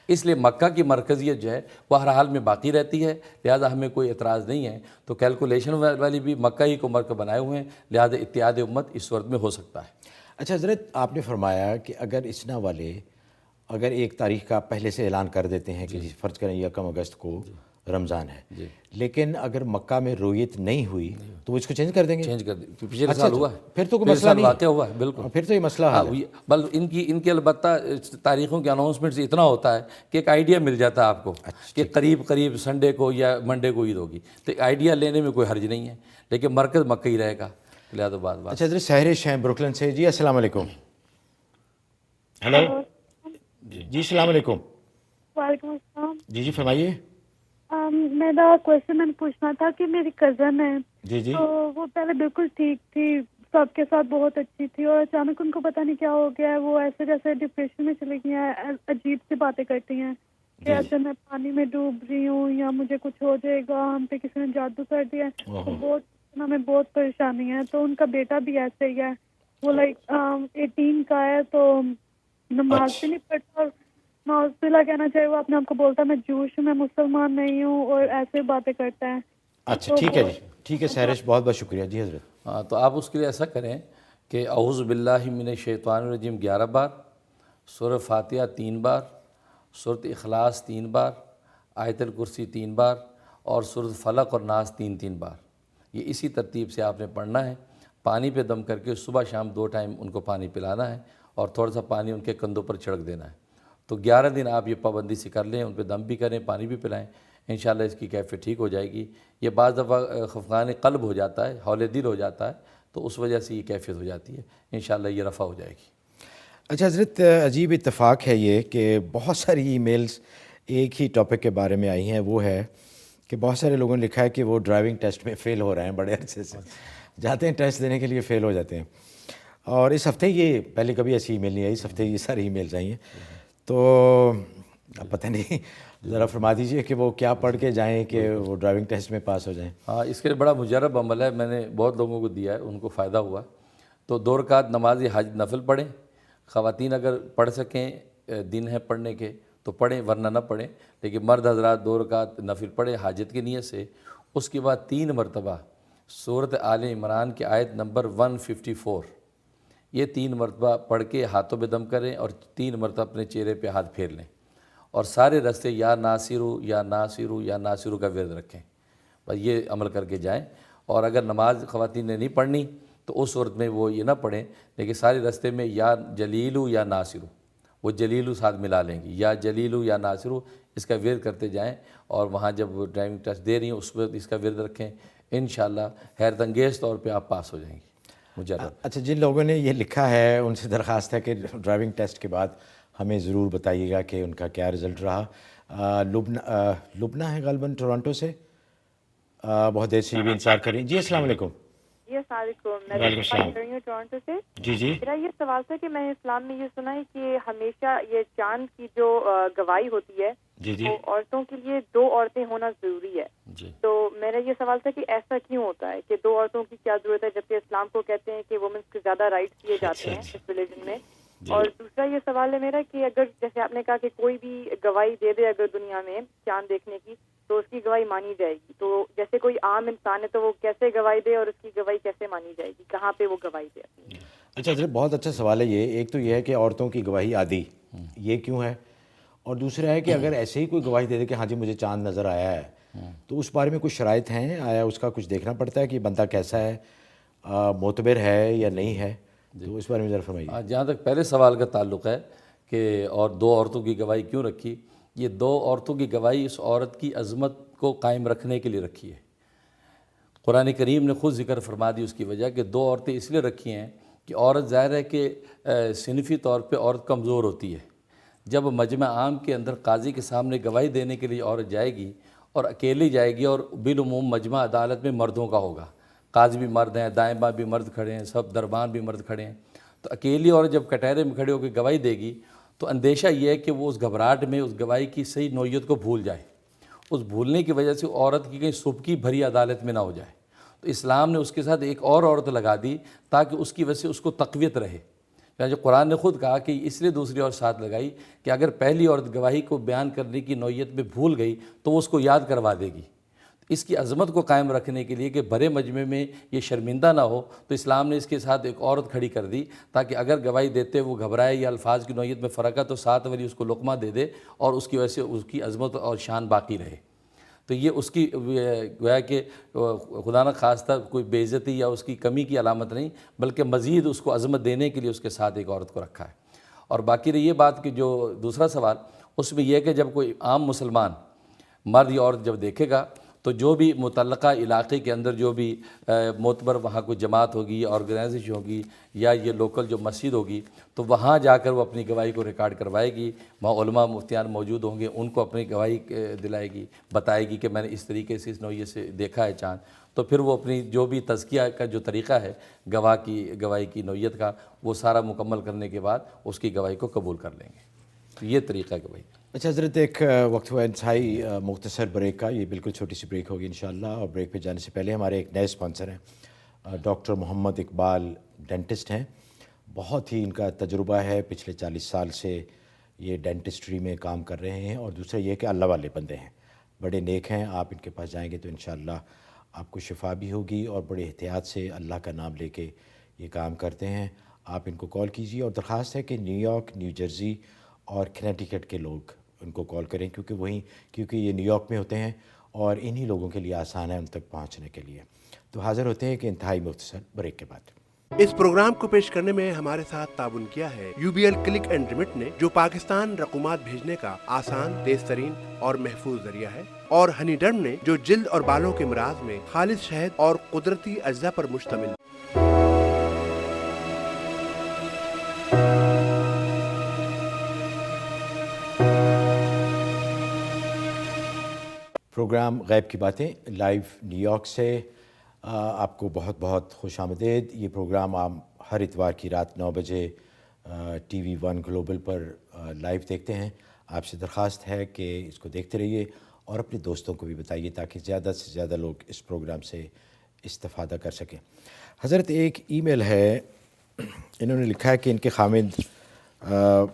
اس لیے مکہ کی مرکزیت جو ہے وہ ہر حال میں باقی رہتی ہے, لہذا ہمیں کوئی اعتراض نہیں ہے. تو کیلکولیشن والی بھی مکہ ہی کو مرکز بنائے ہوئے ہیں, لہذا اتحاد امت اس صورت میں ہو سکتا ہے. اچھا حضرت, آپ نے فرمایا کہ اگر اسنا والے اگر ایک تاریخ کا پہلے سے اعلان کر دیتے ہیں کہ فرض کریں 1 اگست کو رمضان ہے, لیکن اگر مکہ میں رویت نہیں ہوئی تو وہ اس کو چینج کر دیں گے؟ چینج کر دیں. پچھلے سال ہوا ہے, پھر تو کوئی مسئلہ نہیں, واقعہ ہوا ہے. بالکل, پھر تو یہ مسئلہ ہے. بل ان کی البتہ تاریخوں کے اناؤنسمنٹ سے اتنا ہوتا ہے کہ ایک آئیڈیا مل جاتا ہے آپ کو کہ قریب سنڈے کو یا منڈے کو عید ہوگی, تو آئیڈیا لینے میں کوئی حرج نہیں ہے, لیکن مرکز مکہ ہی رہے گا. لہٰذا بات. اچھا حضرت, سہرش ہیں بروکلن سے. جی السلام علیکم. ہیلو. جی السلام علیکم. وعلیکم السلام. جی فرمائیے. میرا کویشچن پوچھنا تھا کہ میری کزن ہے, جی تو وہ پہلے بالکل ٹھیک تھی, سب کے ساتھ بہت اچھی تھی, اور اچانک ان کو پتہ نہیں کیا ہو گیا ہے, وہ ایسے جیسے ڈپریشن میں چلی گئی ہیں, عجیب سی باتیں کرتی ہیں کہ اچھا میں پانی میں ڈوب رہی ہوں یا مجھے کچھ ہو جائے گا, ہم پہ کسی نے جادو کر دیا ہے. تو بہت ہمیں بہت پریشانی ہے. تو ان کا بیٹا بھی ایسے ہی ہے, وہ 18 کا ہے, تو نماز بھی نہیں پڑھتا, اور نوزباللہ کہنا چاہیے وہ اپنے آپ کو بولتا ہے میں جوش ہوں, میں مسلمان نہیں ہوں, اور ایسے باتیں کرتا ہے. اچھا ٹھیک ہے جی, ٹھیک ہے سہرش, بہت بہت شکریہ. جی حضرت. ہاں, تو آپ اس کے لیے ایسا کریں کہ اعوذ باللہ من الشیطان الرجیم 11 بار, سورہ فاتحہ 3 بار, سورۃ اخلاص 3 بار, آیت الکرسی 3 بار, اور سورۃ فلق اور ناس 3 بار. یہ اسی ترتیب سے آپ نے پڑھنا ہے. پانی پہ دم کر کے صبح شام 2 ٹائم ان کو پانی پلانا ہے, اور تھوڑا سا پانی ان کے کندھوں پر چھڑک دینا ہے. تو 11 دن آپ یہ پابندی سے کر لیں, ان پہ دم بھی کریں, پانی بھی پلائیں, انشاءاللہ اس کی کیفیت ٹھیک ہو جائے گی. یہ بعض دفعہ خفقان قلب ہو جاتا ہے, ہول دل ہو جاتا ہے, تو اس وجہ سے یہ کیفیت ہو جاتی ہے. انشاءاللہ یہ رفع ہو جائے گی. اچھا حضرت, عجیب اتفاق ہے یہ کہ بہت ساری ای میلز ایک ہی ٹاپک کے بارے میں آئی ہیں. وہ ہے کہ بہت سارے لوگوں نے لکھا ہے کہ وہ ڈرائیونگ ٹیسٹ میں فیل ہو رہے ہیں, بڑے عرصے سے جاتے ہیں ٹیسٹ دینے کے لیے, فیل ہو جاتے ہیں. اور اس ہفتے یہ پہلے کبھی ایسی ای میل نہیں آئی, اس ہفتے یہ ساری ای میلز آئی ہیں. تو اب پتہ نہیں, ذرا فرما دیجئے کہ وہ کیا پڑھ کے جائیں کہ وہ ڈرائیونگ ٹیسٹ میں پاس ہو جائیں. ہاں, اس کے لیے بڑا مجرب عمل ہے, میں نے بہت لوگوں کو دیا ہے, ان کو فائدہ ہوا. تو 2 رکعت نماز حج نفل پڑھیں. خواتین اگر پڑھ سکیں, دن ہے پڑھنے کے تو پڑھیں, ورنہ نہ پڑھیں. لیکن مرد حضرات 2 رکعت نفل پڑھیں حاجت کی نیت سے. اس کے بعد 3 مرتبہ سورۃ آل عمران کی آیت نمبر 154, یہ 3 مرتبہ پڑھ کے ہاتھوں پہ دم کریں, اور 3 مرتبہ اپنے چہرے پہ ہاتھ پھیر لیں, اور سارے رستے یا ناصرو یا ناصرو یا ناصرو کا ورد رکھیں. بس یہ عمل کر کے جائیں. اور اگر نماز خواتین نے نہیں پڑھنی تو اس صورت میں وہ یہ نہ پڑھیں, لیکن سارے رستے میں یا جلیلو یا ناصرو, وہ جلیلو ساتھ ملا لیں گی, یا جلیلو یا ناصرو, اس کا ورد کرتے جائیں. اور وہاں جب ڈرائیونگ ٹیسٹ دے رہی ہیں اس وقت اس کا ورد رکھیں, انشاءاللہ حیرت انگیز طور پہ آپ پاس ہو جائیں گی. مجرد. اچھا, جن لوگوں نے یہ لکھا ہے ان سے درخواست ہے کہ ڈرائیونگ ٹیسٹ کے بعد ہمیں ضرور بتائیے گا کہ ان کا کیا رزلٹ رہا. لبنہ ہے غالباً ٹورانٹو سے, بہت دیر سے یہ بھی انتظار کریں. جی السلام علیکم. جی السلام علیکم, میں بات کر رہی ہوں ٹورانٹو سے. جی میرا یہ سوال تھا کہ میں نے اسلام میں یہ سنا ہے کہ ہمیشہ یہ چاند کی جو گواہی ہوتی ہے وہ عورتوں کے لیے 2 عورتیں ہونا ضروری ہے. تو میرا یہ سوال تھا کہ ایسا کیوں ہوتا ہے کہ 2 عورتوں کی کیا ضرورت ہے, جبکہ اسلام کو کہتے ہیں کہ وومنس کو زیادہ رائٹس دیے جاتے ہیں اس ریلیجن میں. اور دوسرا یہ سوال ہے میرا کہ اگر جیسے آپ نے کہا کہ کوئی بھی گواہی دے دے اگر دنیا میں چاند دیکھنے کی تو اس کی گواہی مانی جائے گی, تو جیسے کوئی عام انسان ہے تو وہ کیسے گواہی دے اور اس کی گواہی کیسے مانی جائے گی, کہاں پہ وہ گواہی دے؟ اچھا حضرت, بہت اچھا سوال ہے یہ. ایک تو یہ ہے کہ عورتوں کی گواہی عادی, یہ کیوں ہے, اور دوسرا ہے کہ اگر ایسے ہی کوئی گواہی دے دے کہ ہاں جی مجھے چاند نظر آیا ہے تو اس بارے میں کچھ شرائط ہیں؟ آیا اس کا کچھ دیکھنا پڑتا ہے کہ بندہ کیسا ہے، معتبر ہے یا نہیں ہے؟ تو اس بارے میں ذرا فرمائیے۔ جہاں تک پہلے سوال کا تعلق ہے کہ اور 2 عورتوں کی گواہی کیوں رکھی، یہ 2 عورتوں کی گواہی اس عورت کی عظمت کو قائم رکھنے کے لیے رکھی ہے۔ قرآن کریم نے خود ذکر فرما دی اس کی وجہ کہ 2 عورتیں اس لیے رکھی ہیں کہ عورت ظاہر ہے کہ صنفی طور پہ عورت کمزور ہوتی ہے۔ جب مجمع عام کے اندر قاضی کے سامنے گواہی دینے کے لیے عورت جائے گی اور اکیلی جائے گی، اور بالعموم مجمع عدالت میں مردوں کا ہوگا، قاضی بھی مرد ہیں، دائیں بائیں بھی مرد کھڑے ہیں، سب دربان بھی مرد کھڑے ہیں، تو اکیلی عورت جب کٹہرے میں کھڑے ہو کے گواہی دے گی تو اندیشہ یہ ہے کہ وہ اس گھبراہٹ میں اس گواہی کی صحیح نوعیت کو بھول جائے، اس بھولنے کی وجہ سے عورت کی کہیں سبکی بھری عدالت میں نہ ہو جائے۔ تو اسلام نے اس کے ساتھ ایک اور عورت لگا دی تاکہ اس کی وجہ سے اس کو تقویت رہے۔ جو قرآن نے خود کہا کہ اس لیے دوسری اور ساتھ لگائی کہ اگر پہلی عورت گواہی کو بیان کرنے کی نوعیت میں بھول گئی تو وہ اس کو یاد کروا دے گی۔ اس کی عظمت کو قائم رکھنے کے لیے کہ بڑے مجمع میں یہ شرمندہ نہ ہو، تو اسلام نے اس کے ساتھ ایک عورت کھڑی کر دی تاکہ اگر گواہی دیتے وہ گھبرائے یا الفاظ کی نوعیت میں فرق ہے تو ساتھ والی اس کو لقمہ دے دے اور اس کی وجہ سے اس کی عظمت اور شان باقی رہے۔ تو یہ اس کی گویا کہ خدا نہ خواستہ کوئی بے عزتی یا اس کی کمی کی علامت نہیں، بلکہ مزید اس کو عظمت دینے کے لیے اس کے ساتھ ایک عورت کو رکھا ہے۔ اور باقی رہی یہ بات کہ جو دوسرا سوال، اس میں یہ ہے کہ جب کوئی عام مسلمان مرد یا عورت جب دیکھے گا تو جو بھی متعلقہ علاقے کے اندر جو بھی معتبر وہاں کوئی جماعت ہوگی، آرگنائزیشن ہوگی یا یہ لوکل جو مسجد ہوگی، تو وہاں جا کر وہ اپنی گواہی کو ریکارڈ کروائے گی، وہاں علماء مفتیان موجود ہوں گے، ان کو اپنی گواہی دلائے گی، بتائے گی کہ میں نے اس طریقے سے اس نوعیت سے دیکھا ہے چاند، تو پھر وہ اپنی جو بھی تزکیہ کا جو طریقہ ہے گواہی کی نوعیت کا، وہ سارا مکمل کرنے کے بعد اس کی گواہی کو قبول کر لیں گے۔ تو یہ طریقہ ہے گواہی۔ اچھا حضرت، ایک وقت ہوا انتہائی مختصر بریک کا، یہ بالکل چھوٹی سی بریک ہوگی انشاءاللہ، اور بریک پہ جانے سے پہلے ہمارے ایک نئے اسپانسر ہیں، ڈاکٹر محمد اقبال ڈینٹسٹ ہیں۔ بہت ہی ان کا تجربہ ہے، پچھلے 40 سال سے یہ ڈینٹسٹری میں کام کر رہے ہیں، اور دوسرا یہ کہ اللہ والے بندے ہیں، بڑے نیک ہیں۔ آپ ان کے پاس جائیں گے تو انشاءاللہ آپ کو شفا بھی ہوگی، اور بڑے احتیاط سے اللہ کا نام لے کے یہ کام کرتے ہیں۔ آپ ان کو کال کیجیے، اور درخواست ہے کہ نیو یارک، نیو جرسی اور کنیکٹیکٹ کے لوگ ان کو کال کریں، کیونکہ یہ نیو یارک میں ہوتے ہیں اور انہی لوگوں کے لیے آسان ہے ان تک پہنچنے کے لیے۔ تو حاضر ہوتے ہیں کہ انتہائی مختصر بریک کے بعد۔ اس پروگرام کو پیش کرنے میں ہمارے ساتھ تعاون کیا ہے UBL کلک اینڈ ریمٹ نے، جو پاکستان رقومات بھیجنے کا آسان، تیز ترین اور محفوظ ذریعہ ہے، اور ہنی ڈرم نے، جو جلد اور بالوں کے امراض میں خالص شہد اور قدرتی اجزاء پر مشتمل۔ پروگرام غیب کی باتیں لائیو نیو یارک سے آپ کو بہت بہت خوش آمدید۔ یہ پروگرام آپ ہر اتوار کی رات 9 بجے TV 1 گلوبل پر لائیو دیکھتے ہیں۔ آپ سے درخواست ہے کہ اس کو دیکھتے رہیے اور اپنے دوستوں کو بھی بتائیے تاکہ زیادہ سے زیادہ لوگ اس پروگرام سے استفادہ کر سکیں۔ حضرت، ایک ای میل ہے، انہوں نے لکھا ہے کہ ان کے خامد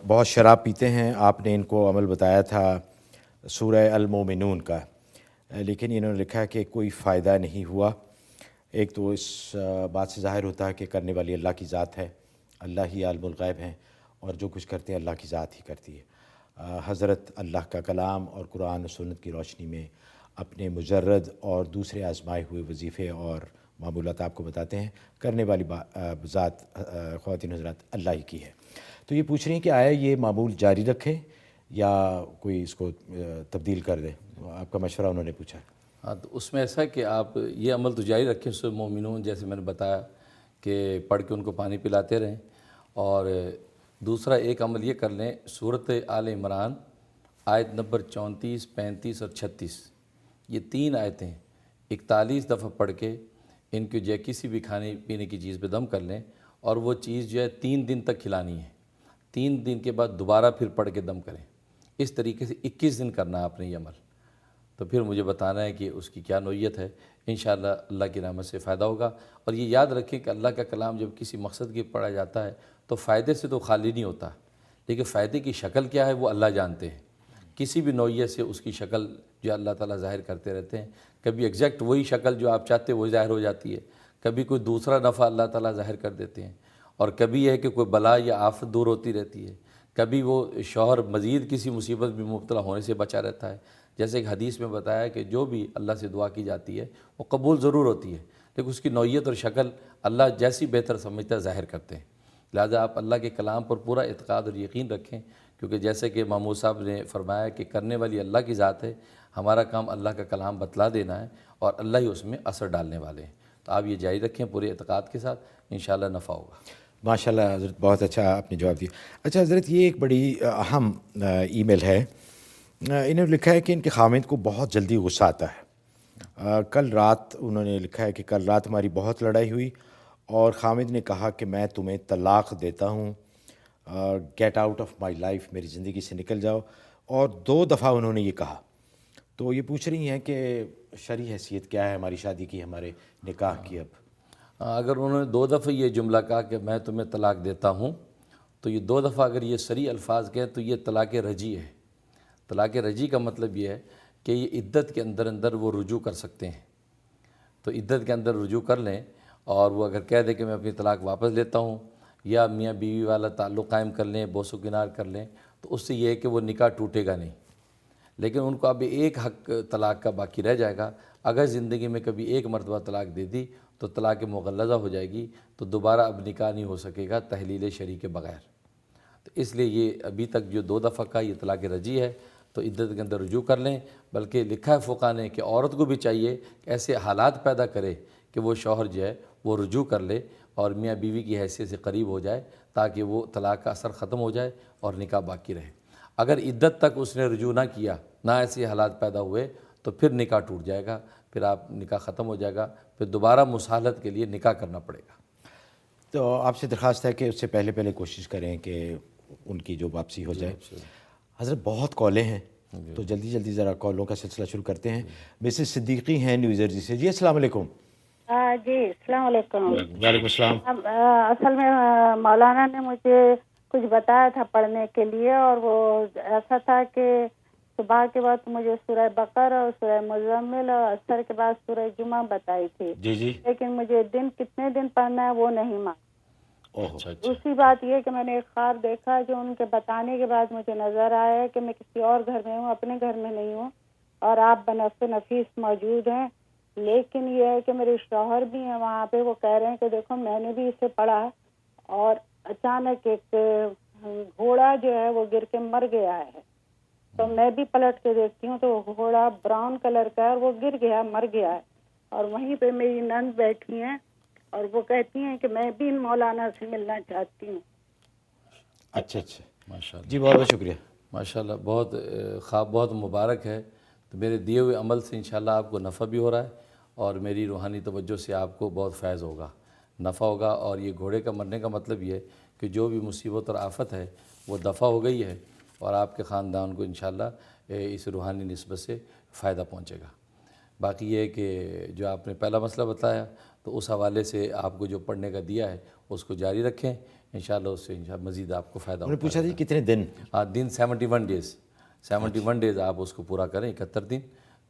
بہت شراب پیتے ہیں۔ آپ نے ان کو عمل بتایا تھا سورہ المومنون کا، لیکن انہوں نے لکھا ہے کہ کوئی فائدہ نہیں ہوا۔ ایک تو اس بات سے ظاہر ہوتا ہے کہ کرنے والی اللہ کی ذات ہے، اللہ ہی عالم الغیب ہیں، اور جو کچھ کرتے ہیں اللہ کی ذات ہی کرتی ہے۔ حضرت اللہ کا کلام اور قرآن و سنت کی روشنی میں اپنے مجرد اور دوسرے آزمائے ہوئے وظیفے اور معمولات آپ کو بتاتے ہیں۔ کرنے والی ذات خواتین حضرات اللہ ہی کی ہے۔ تو یہ پوچھ رہی ہیں کہ آیا یہ معمول جاری رکھیں یا کوئی اس کو تبدیل کر دے؟ آپ کا مشورہ انہوں نے پوچھا۔ ہاں، تو اس میں ایسا ہے کہ آپ یہ عمل تو جاری رکھیں، سورہ مومنون جیسے میں نے بتایا کہ پڑھ کے ان کو پانی پلاتے رہیں، اور دوسرا ایک عمل یہ کر لیں، سورۃ آل عمران آیت نمبر 34، 35 اور 36، یہ 3 آیتیں 41 دفعہ پڑھ کے ان کی جو کسی بھی کھانے پینے کی چیز پہ دم کر لیں، اور وہ چیز جو ہے 3 دن تک کھلانی ہے، 3 دن کے بعد دوبارہ پھر پڑھ کے دم کریں۔ اس طریقے سے 21 دن کرنا ہے آپ نے یہ عمل، تو پھر مجھے بتانا ہے کہ اس کی کیا نوعیت ہے۔ انشاءاللہ اللہ کی رحمت سے فائدہ ہوگا۔ اور یہ یاد رکھیں کہ اللہ کا کلام جب کسی مقصد کے پڑھا جاتا ہے تو فائدے سے تو خالی نہیں ہوتا، لیکن فائدے کی شکل کیا ہے وہ اللہ جانتے ہیں۔ کسی بھی نوعیت سے اس کی شکل جو اللہ تعالیٰ ظاہر کرتے رہتے ہیں، کبھی ایگزیکٹ وہی شکل جو آپ چاہتے ہیں وہ ظاہر ہو جاتی ہے، کبھی کوئی دوسرا نفع اللہ تعالیٰ ظاہر کر دیتے ہیں، اور کبھی یہ ہے کہ کوئی بلا یا آفت دور ہوتی رہتی ہے، کبھی وہ شوہر مزید کسی مصیبت میں مبتلا ہونے سے بچا رہتا ہے. جیسے کہ حدیث میں بتایا کہ جو بھی اللہ سے دعا کی جاتی ہے وہ قبول ضرور ہوتی ہے، لیکن اس کی نوعیت اور شکل اللہ جیسی بہتر سمجھتا ہے ظاہر کرتے ہیں. لہذا آپ اللہ کے کلام پر پورا اعتقاد اور یقین رکھیں، کیونکہ جیسے کہ محمود صاحب نے فرمایا کہ کرنے والی اللہ کی ذات ہے، ہمارا کام اللہ کا کلام بتلا دینا ہے اور اللہ ہی اس میں اثر ڈالنے والے ہیں. تو آپ یہ جاری رکھیں پورے اعتقاد کے ساتھ، انشاءاللہ نفع ہوگا. ماشاءاللہ حضرت، بہت اچھا آپ نے جواب دیا. اچھا حضرت، یہ ایک بڑی اہم ای میل ہے. انہوں نے لکھا ہے کہ ان کے خامند کو بہت جلدی غصہ آتا ہے. کل رات انہوں نے لکھا ہے کہ کل رات ہماری بہت لڑائی ہوئی اور خامد نے کہا کہ میں تمہیں طلاق دیتا ہوں، get out of my life, میری زندگی سے نکل جاؤ. اور 2 دفعہ انہوں نے یہ کہا. تو یہ پوچھ رہی ہیں کہ شرعی حیثیت کیا ہے ہماری شادی کی، ہمارے نکاح کی؟ اب اگر انہوں نے 2 دفعہ یہ جملہ کہا کہ میں تمہیں طلاق دیتا ہوں، تو یہ 2 دفعہ اگر یہ صریح الفاظ کہیں تو یہ طلاق رجعی ہے. طلاق رجعی کا مطلب یہ ہے کہ یہ عدت کے اندر وہ رجوع کر سکتے ہیں. تو عدت کے اندر رجوع کر لیں، اور وہ اگر کہہ دیں کہ میں اپنی طلاق واپس لیتا ہوں، یا میاں بیوی والا تعلق قائم کر لیں، بوس و کنار کر لیں، تو اس سے یہ ہے کہ وہ نکاح ٹوٹے گا نہیں. لیکن ان کو اب ایک حق طلاق کا باقی رہ جائے گا. اگر زندگی میں کبھی ایک مرتبہ طلاق دے دی تو طلاق مغلظہ ہو جائے گی، تو دوبارہ اب نکاح نہیں ہو سکے گا تحلیل شرعی کے بغیر. تو اس لیے یہ ابھی تک جو 2 دفعہ کا یہ طلاق رجعی ہے، تو عدت کے اندر رجوع کر لیں. بلکہ لکھا ہے فقہا نے کہ عورت کو بھی چاہیے کہ ایسے حالات پیدا کرے کہ وہ شوہر جو ہے وہ رجوع کر لے اور میاں بیوی کی حیثیت سے قریب ہو جائے، تاکہ وہ طلاق کا اثر ختم ہو جائے اور نکاح باقی رہے. اگر عدت تک اس نے رجوع نہ کیا، نہ ایسے حالات پیدا ہوئے، تو پھر نکاح ٹوٹ جائے گا، پھر آپ نکاح ختم ہو جائے گا، پھر دوبارہ مصالحت کے لیے نکاح کرنا پڑے گا. تو آپ سے درخواست ہے کہ اس سے پہلے کوشش کریں کہ ان کی جو واپسی ہو جائے. حضرت بہت کالیں ہیں، تو جلدی ذرا کالوں کا سلسلہ شروع کرتے ہیں. مسز صدیقی ہیں نیو جرسی سے. جی السلام علیکم. جی السلام علیکم. وعلیکم السلام. اصل میں مولانا نے مجھے کچھ بتایا تھا پڑھنے کے لیے، اور وہ ایسا تھا کہ صبح کے وقت مجھے سورہ بقرہ اور سورہ مزمل اور عصر کے بعد سورہ جمعہ بتائی تھی. جی. لیکن مجھے کتنے دن پڑھنا ہے وہ نہیں معلوم. دوسری بات یہ کہ میں نے ایک خواب دیکھا جو ان کے بتانے کے بعد مجھے نظر آیا ہے کہ میں کسی اور گھر میں ہوں، اپنے گھر میں نہیں ہوں، اور آپ بنفس نفیس موجود ہیں. لیکن یہ ہے کہ میرے شوہر بھی ہیں وہاں پہ، وہ کہہ رہے ہیں کہ دیکھو میں نے بھی اسے پڑھا، اور اچانک ایک گھوڑا جو ہے وہ گر کے مر گیا ہے. تو میں بھی پلٹ کے دیکھتی ہوں تو وہ گھوڑا براؤن کلر کا ہے اور وہ گر گیا، مر گیا ہے. اور وہیں پہ میری نند بیٹھی ہیں اور وہ کہتی ہیں کہ میں بھی ان مولانا سے ملنا چاہتی ہوں. اچھا ماشاءاللہ. جی بہت شکریہ. ماشاءاللہ، بہت خواب بہت مبارک ہے. تو میرے دیے ہوئے عمل سے انشاءاللہ آپ کو نفع بھی ہو رہا ہے، اور میری روحانی توجہ سے آپ کو بہت فیض ہوگا، نفع ہوگا. اور یہ گھوڑے کا مرنے کا مطلب یہ ہے کہ جو بھی مصیبت اور آفت ہے وہ دفع ہو گئی ہے، اور آپ کے خاندان کو انشاءاللہ اس روحانی نسبت سے فائدہ پہنچے گا. باقی یہ ہے کہ جو آپ نے پہلا مسئلہ بتایا، تو اس حوالے سے آپ کو جو پڑھنے کا دیا ہے اس کو جاری رکھیں، انشاءاللہ اس سے مزید آپ کو فائدہ ہوگا. انہوں نے پوچھا تھی کتنے دن؟ دن 71 ڈیز. 71 ڈیز آپ اس کو پورا کریں، 71 دن.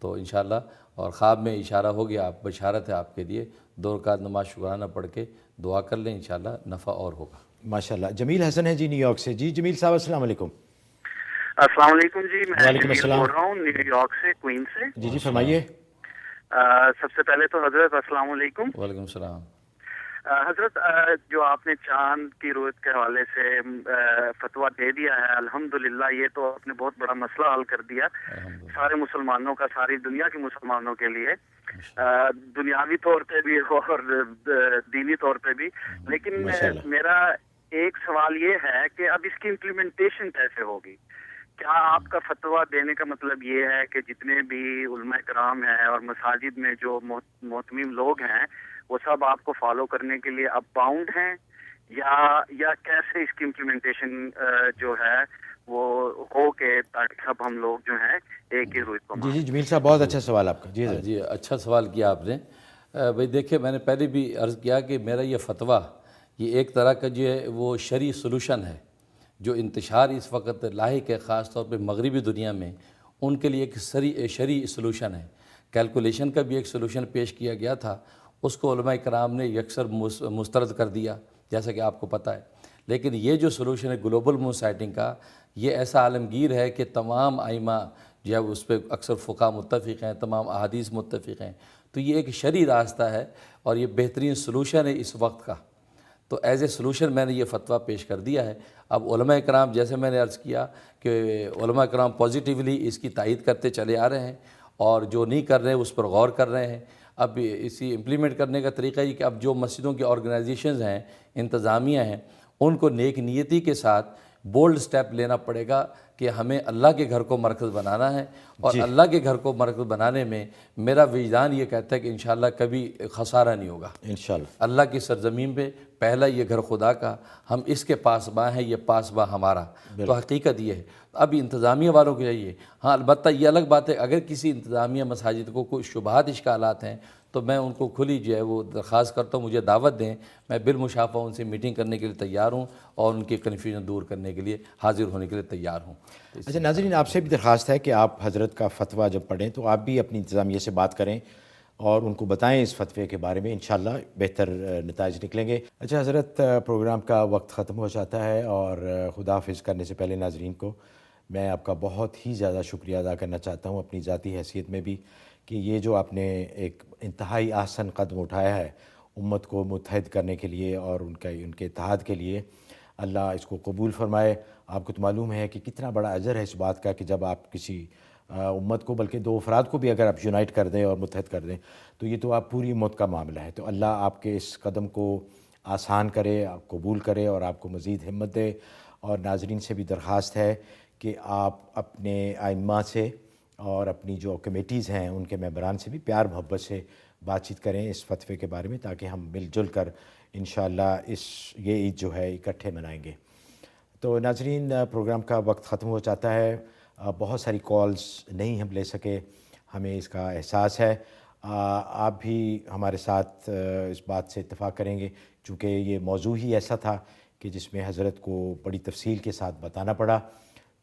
تو انشاءاللہ، اور خواب میں اشارہ ہو گیا، آپ بشارت ہے آپ کے لیے. 2 رکعت نماز شکرانہ پڑھ کے دعا کر لیں، انشاءاللہ نفع اور ہوگا. ماشاءاللہ. جمیل حسن ہے جی نیو یارک سے. جی جمیل صاحب السلام علیکم. السلام علیکم جی. میں وعلیکم السلام. بول رہا ہوں نیو یارک سے، کوئین سے. جی فرمائیے. سب سے پہلے تو حضرت السلام علیکم. وعلیکم السلام. حضرت جو آپ نے چاند کی رویت کے حوالے سے فتویٰ دے دیا ہے، الحمدللہ یہ تو آپ نے بہت بڑا مسئلہ حل کر دیا سارے مسلمانوں کا، ساری دنیا کے مسلمانوں کے لیے، دنیاوی طور پہ بھی اور دینی طور پہ بھی. لیکن میرا ایک سوال یہ ہے کہ اب اس کی امپلیمنٹیشن کیسے ہوگی؟ کیا آپ کا فتویٰ دینے کا مطلب یہ ہے کہ جتنے بھی علماء کرام ہیں اور مساجد میں جو محتمم لوگ ہیں وہ سب آپ کو فالو کرنے کے لیے اب باؤنڈ ہیں، یا کیسے اس کی امپلیمنٹیشن جو ہے وہ ہو کے تاکہ سب ہم لوگ جو ہیں ایک ہی روح کو جی جمیل صاحب بہت اچھا سوال آپ کا. جی اچھا سوال کیا آپ نے. بھائی دیکھیں، میں نے پہلے بھی عرض کیا کہ میرا یہ فتویٰ یہ ایک طرح کا جو ہے وہ شرعی سلوشن ہے جو انتشار اس وقت لاحق ہے، خاص طور پہ مغربی دنیا میں ان کے لیے ایک شرعی سلوشن ہے. کیلکولیشن کا بھی ایک سلوشن پیش کیا گیا تھا، اس کو علماء کرام نے یکسر مسترد کر دیا جیسا کہ آپ کو پتہ ہے. لیکن یہ جو سلوشن ہے گلوبل مون سائٹنگ کا، یہ ایسا عالمگیر ہے کہ تمام ائمہ جو ہے اس پہ اکثر فقہ متفق ہیں، تمام احادیث متفق ہیں، تو یہ ایک شرعی راستہ ہے اور یہ بہترین سلوشن ہے اس وقت کا۔ تو ایز اے سلوشن میں نے یہ فتویٰ پیش کر دیا ہے۔ اب علماء کرام، جیسے میں نے عرض کیا کہ علماء کرام پازیٹیولی اس کی تائید کرتے چلے آ رہے ہیں، اور جو نہیں کر رہے ہیں اس پر غور کر رہے ہیں۔ اب اسی امپلیمنٹ کرنے کا طریقہ یہ کہ اب جو مسجدوں کی آرگنائزیشنز ہیں، انتظامیہ ہیں، ان کو نیک نیتی کے ساتھ بولڈ سٹیپ لینا پڑے گا کہ ہمیں اللہ کے گھر کو مرکز بنانا ہے، اور اللہ کے گھر کو مرکز بنانے میں میرا وجدان یہ کہتا ہے کہ انشاءاللہ کبھی خسارہ نہیں ہوگا انشاءاللہ۔ اللہ کی سرزمین پہ پہلا یہ گھر خدا کا، ہم اس کے پاسباں ہیں، یہ پاسباں ہمارا۔ تو حقیقت یہ ہے۔ اب انتظامیہ والوں کو چاہیے، ہاں البتہ یہ الگ بات ہے اگر کسی انتظامیہ مساجد کو کوئی شبہات اشکالات ہیں تو میں ان کو کھلی جو ہے وہ درخواست کرتا ہوں، مجھے دعوت دیں، میں بالمشافہ ان سے میٹنگ کرنے کے لیے تیار ہوں اور ان کی کنفیوژن دور کرنے کے لیے حاضر ہونے کے لیے تیار ہوں۔ اچھا ناظرین، آپ سے بھی درخواست ہے کہ آپ حضرت کا فتویٰ جب پڑھیں تو آپ بھی اپنی انتظامیہ سے بات کریں اور ان کو بتائیں اس فتوے کے بارے میں، انشاءاللہ بہتر نتائج نکلیں گے۔ اچھا حضرت، پروگرام کا وقت ختم ہو جاتا ہے، اور خدا حافظ کرنے سے پہلے ناظرین کو میں آپ کا بہت ہی زیادہ شکریہ ادا کرنا چاہتا ہوں اپنی ذاتی حیثیت میں بھی، کہ یہ جو آپ نے ایک انتہائی احسن قدم اٹھایا ہے امت کو متحد کرنے کے لیے اور ان کے اتحاد کے لیے، اللہ اس کو قبول فرمائے۔ آپ کو تو معلوم ہے کہ کتنا بڑا اجر ہے اس بات کا کہ جب آپ کسی امت کو، بلکہ دو افراد کو بھی اگر آپ یونائٹ کر دیں اور متحد کر دیں تو یہ تو آپ پوری امت کا معاملہ ہے۔ تو اللہ آپ کے اس قدم کو آسان کرے، آپ قبول کرے اور آپ کو مزید ہمت دے۔ اور ناظرین سے بھی درخواست ہے کہ آپ اپنے ائمہ سے اور اپنی جو کمیٹیز ہیں ان کے ممبران سے بھی پیار محبت سے بات چیت کریں اس فتوے کے بارے میں، تاکہ ہم مل جل کر انشاءاللہ یہ عید جو ہے اکٹھے منائیں گے۔ تو ناظرین، پروگرام کا وقت ختم ہو جاتا ہے، بہت ساری کالز نہیں ہم لے سکے، ہمیں اس کا احساس ہے۔ آپ بھی ہمارے ساتھ اس بات سے اتفاق کریں گے، چونکہ یہ موضوع ہی ایسا تھا کہ جس میں حضرت کو بڑی تفصیل کے ساتھ بتانا پڑا۔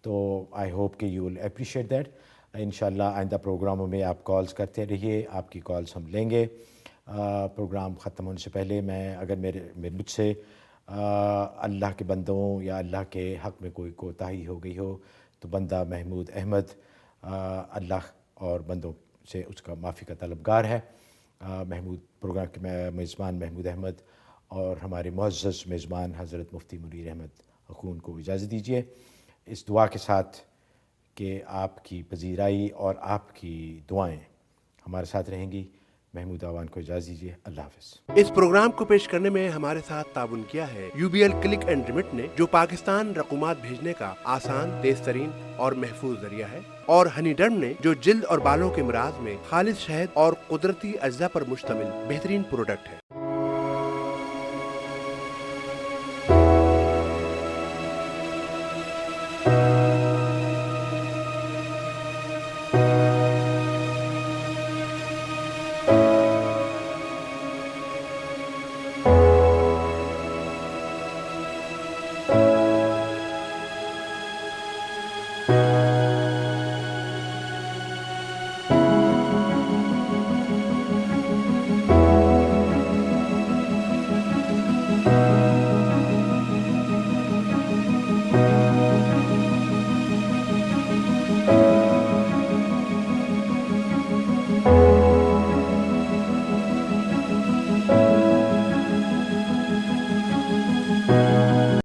تو آئی ہوپ کہ یو ول اپریشیٹ دیٹ۔ انشاءاللہ آئندہ پروگراموں میں آپ کالز کرتے رہیے، آپ کی کالز ہم لیں گے۔ پروگرام ختم ہونے سے پہلے اگر مجھ سے اللہ کے بندوں یا اللہ کے حق میں کوئی کوتاہی ہو گئی ہو تو بندہ محمود احمد اللہ اور بندوں سے اس کا معافی کا طلبگار ہے۔ پروگرام کے میزبان محمود احمد اور ہمارے معزز میزبان حضرت مفتی منیر احمد اخون کو اجازت دیجیے، اس دعا کے ساتھ کہ آپ کی پذیرائی اور آپ کی دعائیں ہمارے ساتھ رہیں گی۔ محمود آوان کو اجازت دیجیے، اللہ حافظ۔ اس پروگرام کو پیش کرنے میں ہمارے ساتھ تعاون کیا ہے UBL کلک اینڈ ریمٹ نے، جو پاکستان رقومات بھیجنے کا آسان، تیز ترین اور محفوظ ذریعہ ہے، اور ہنی ڈرم نے، جو جلد اور بالوں کے امراض میں خالص شہد اور قدرتی اجزاء پر مشتمل بہترین پروڈکٹ ہے۔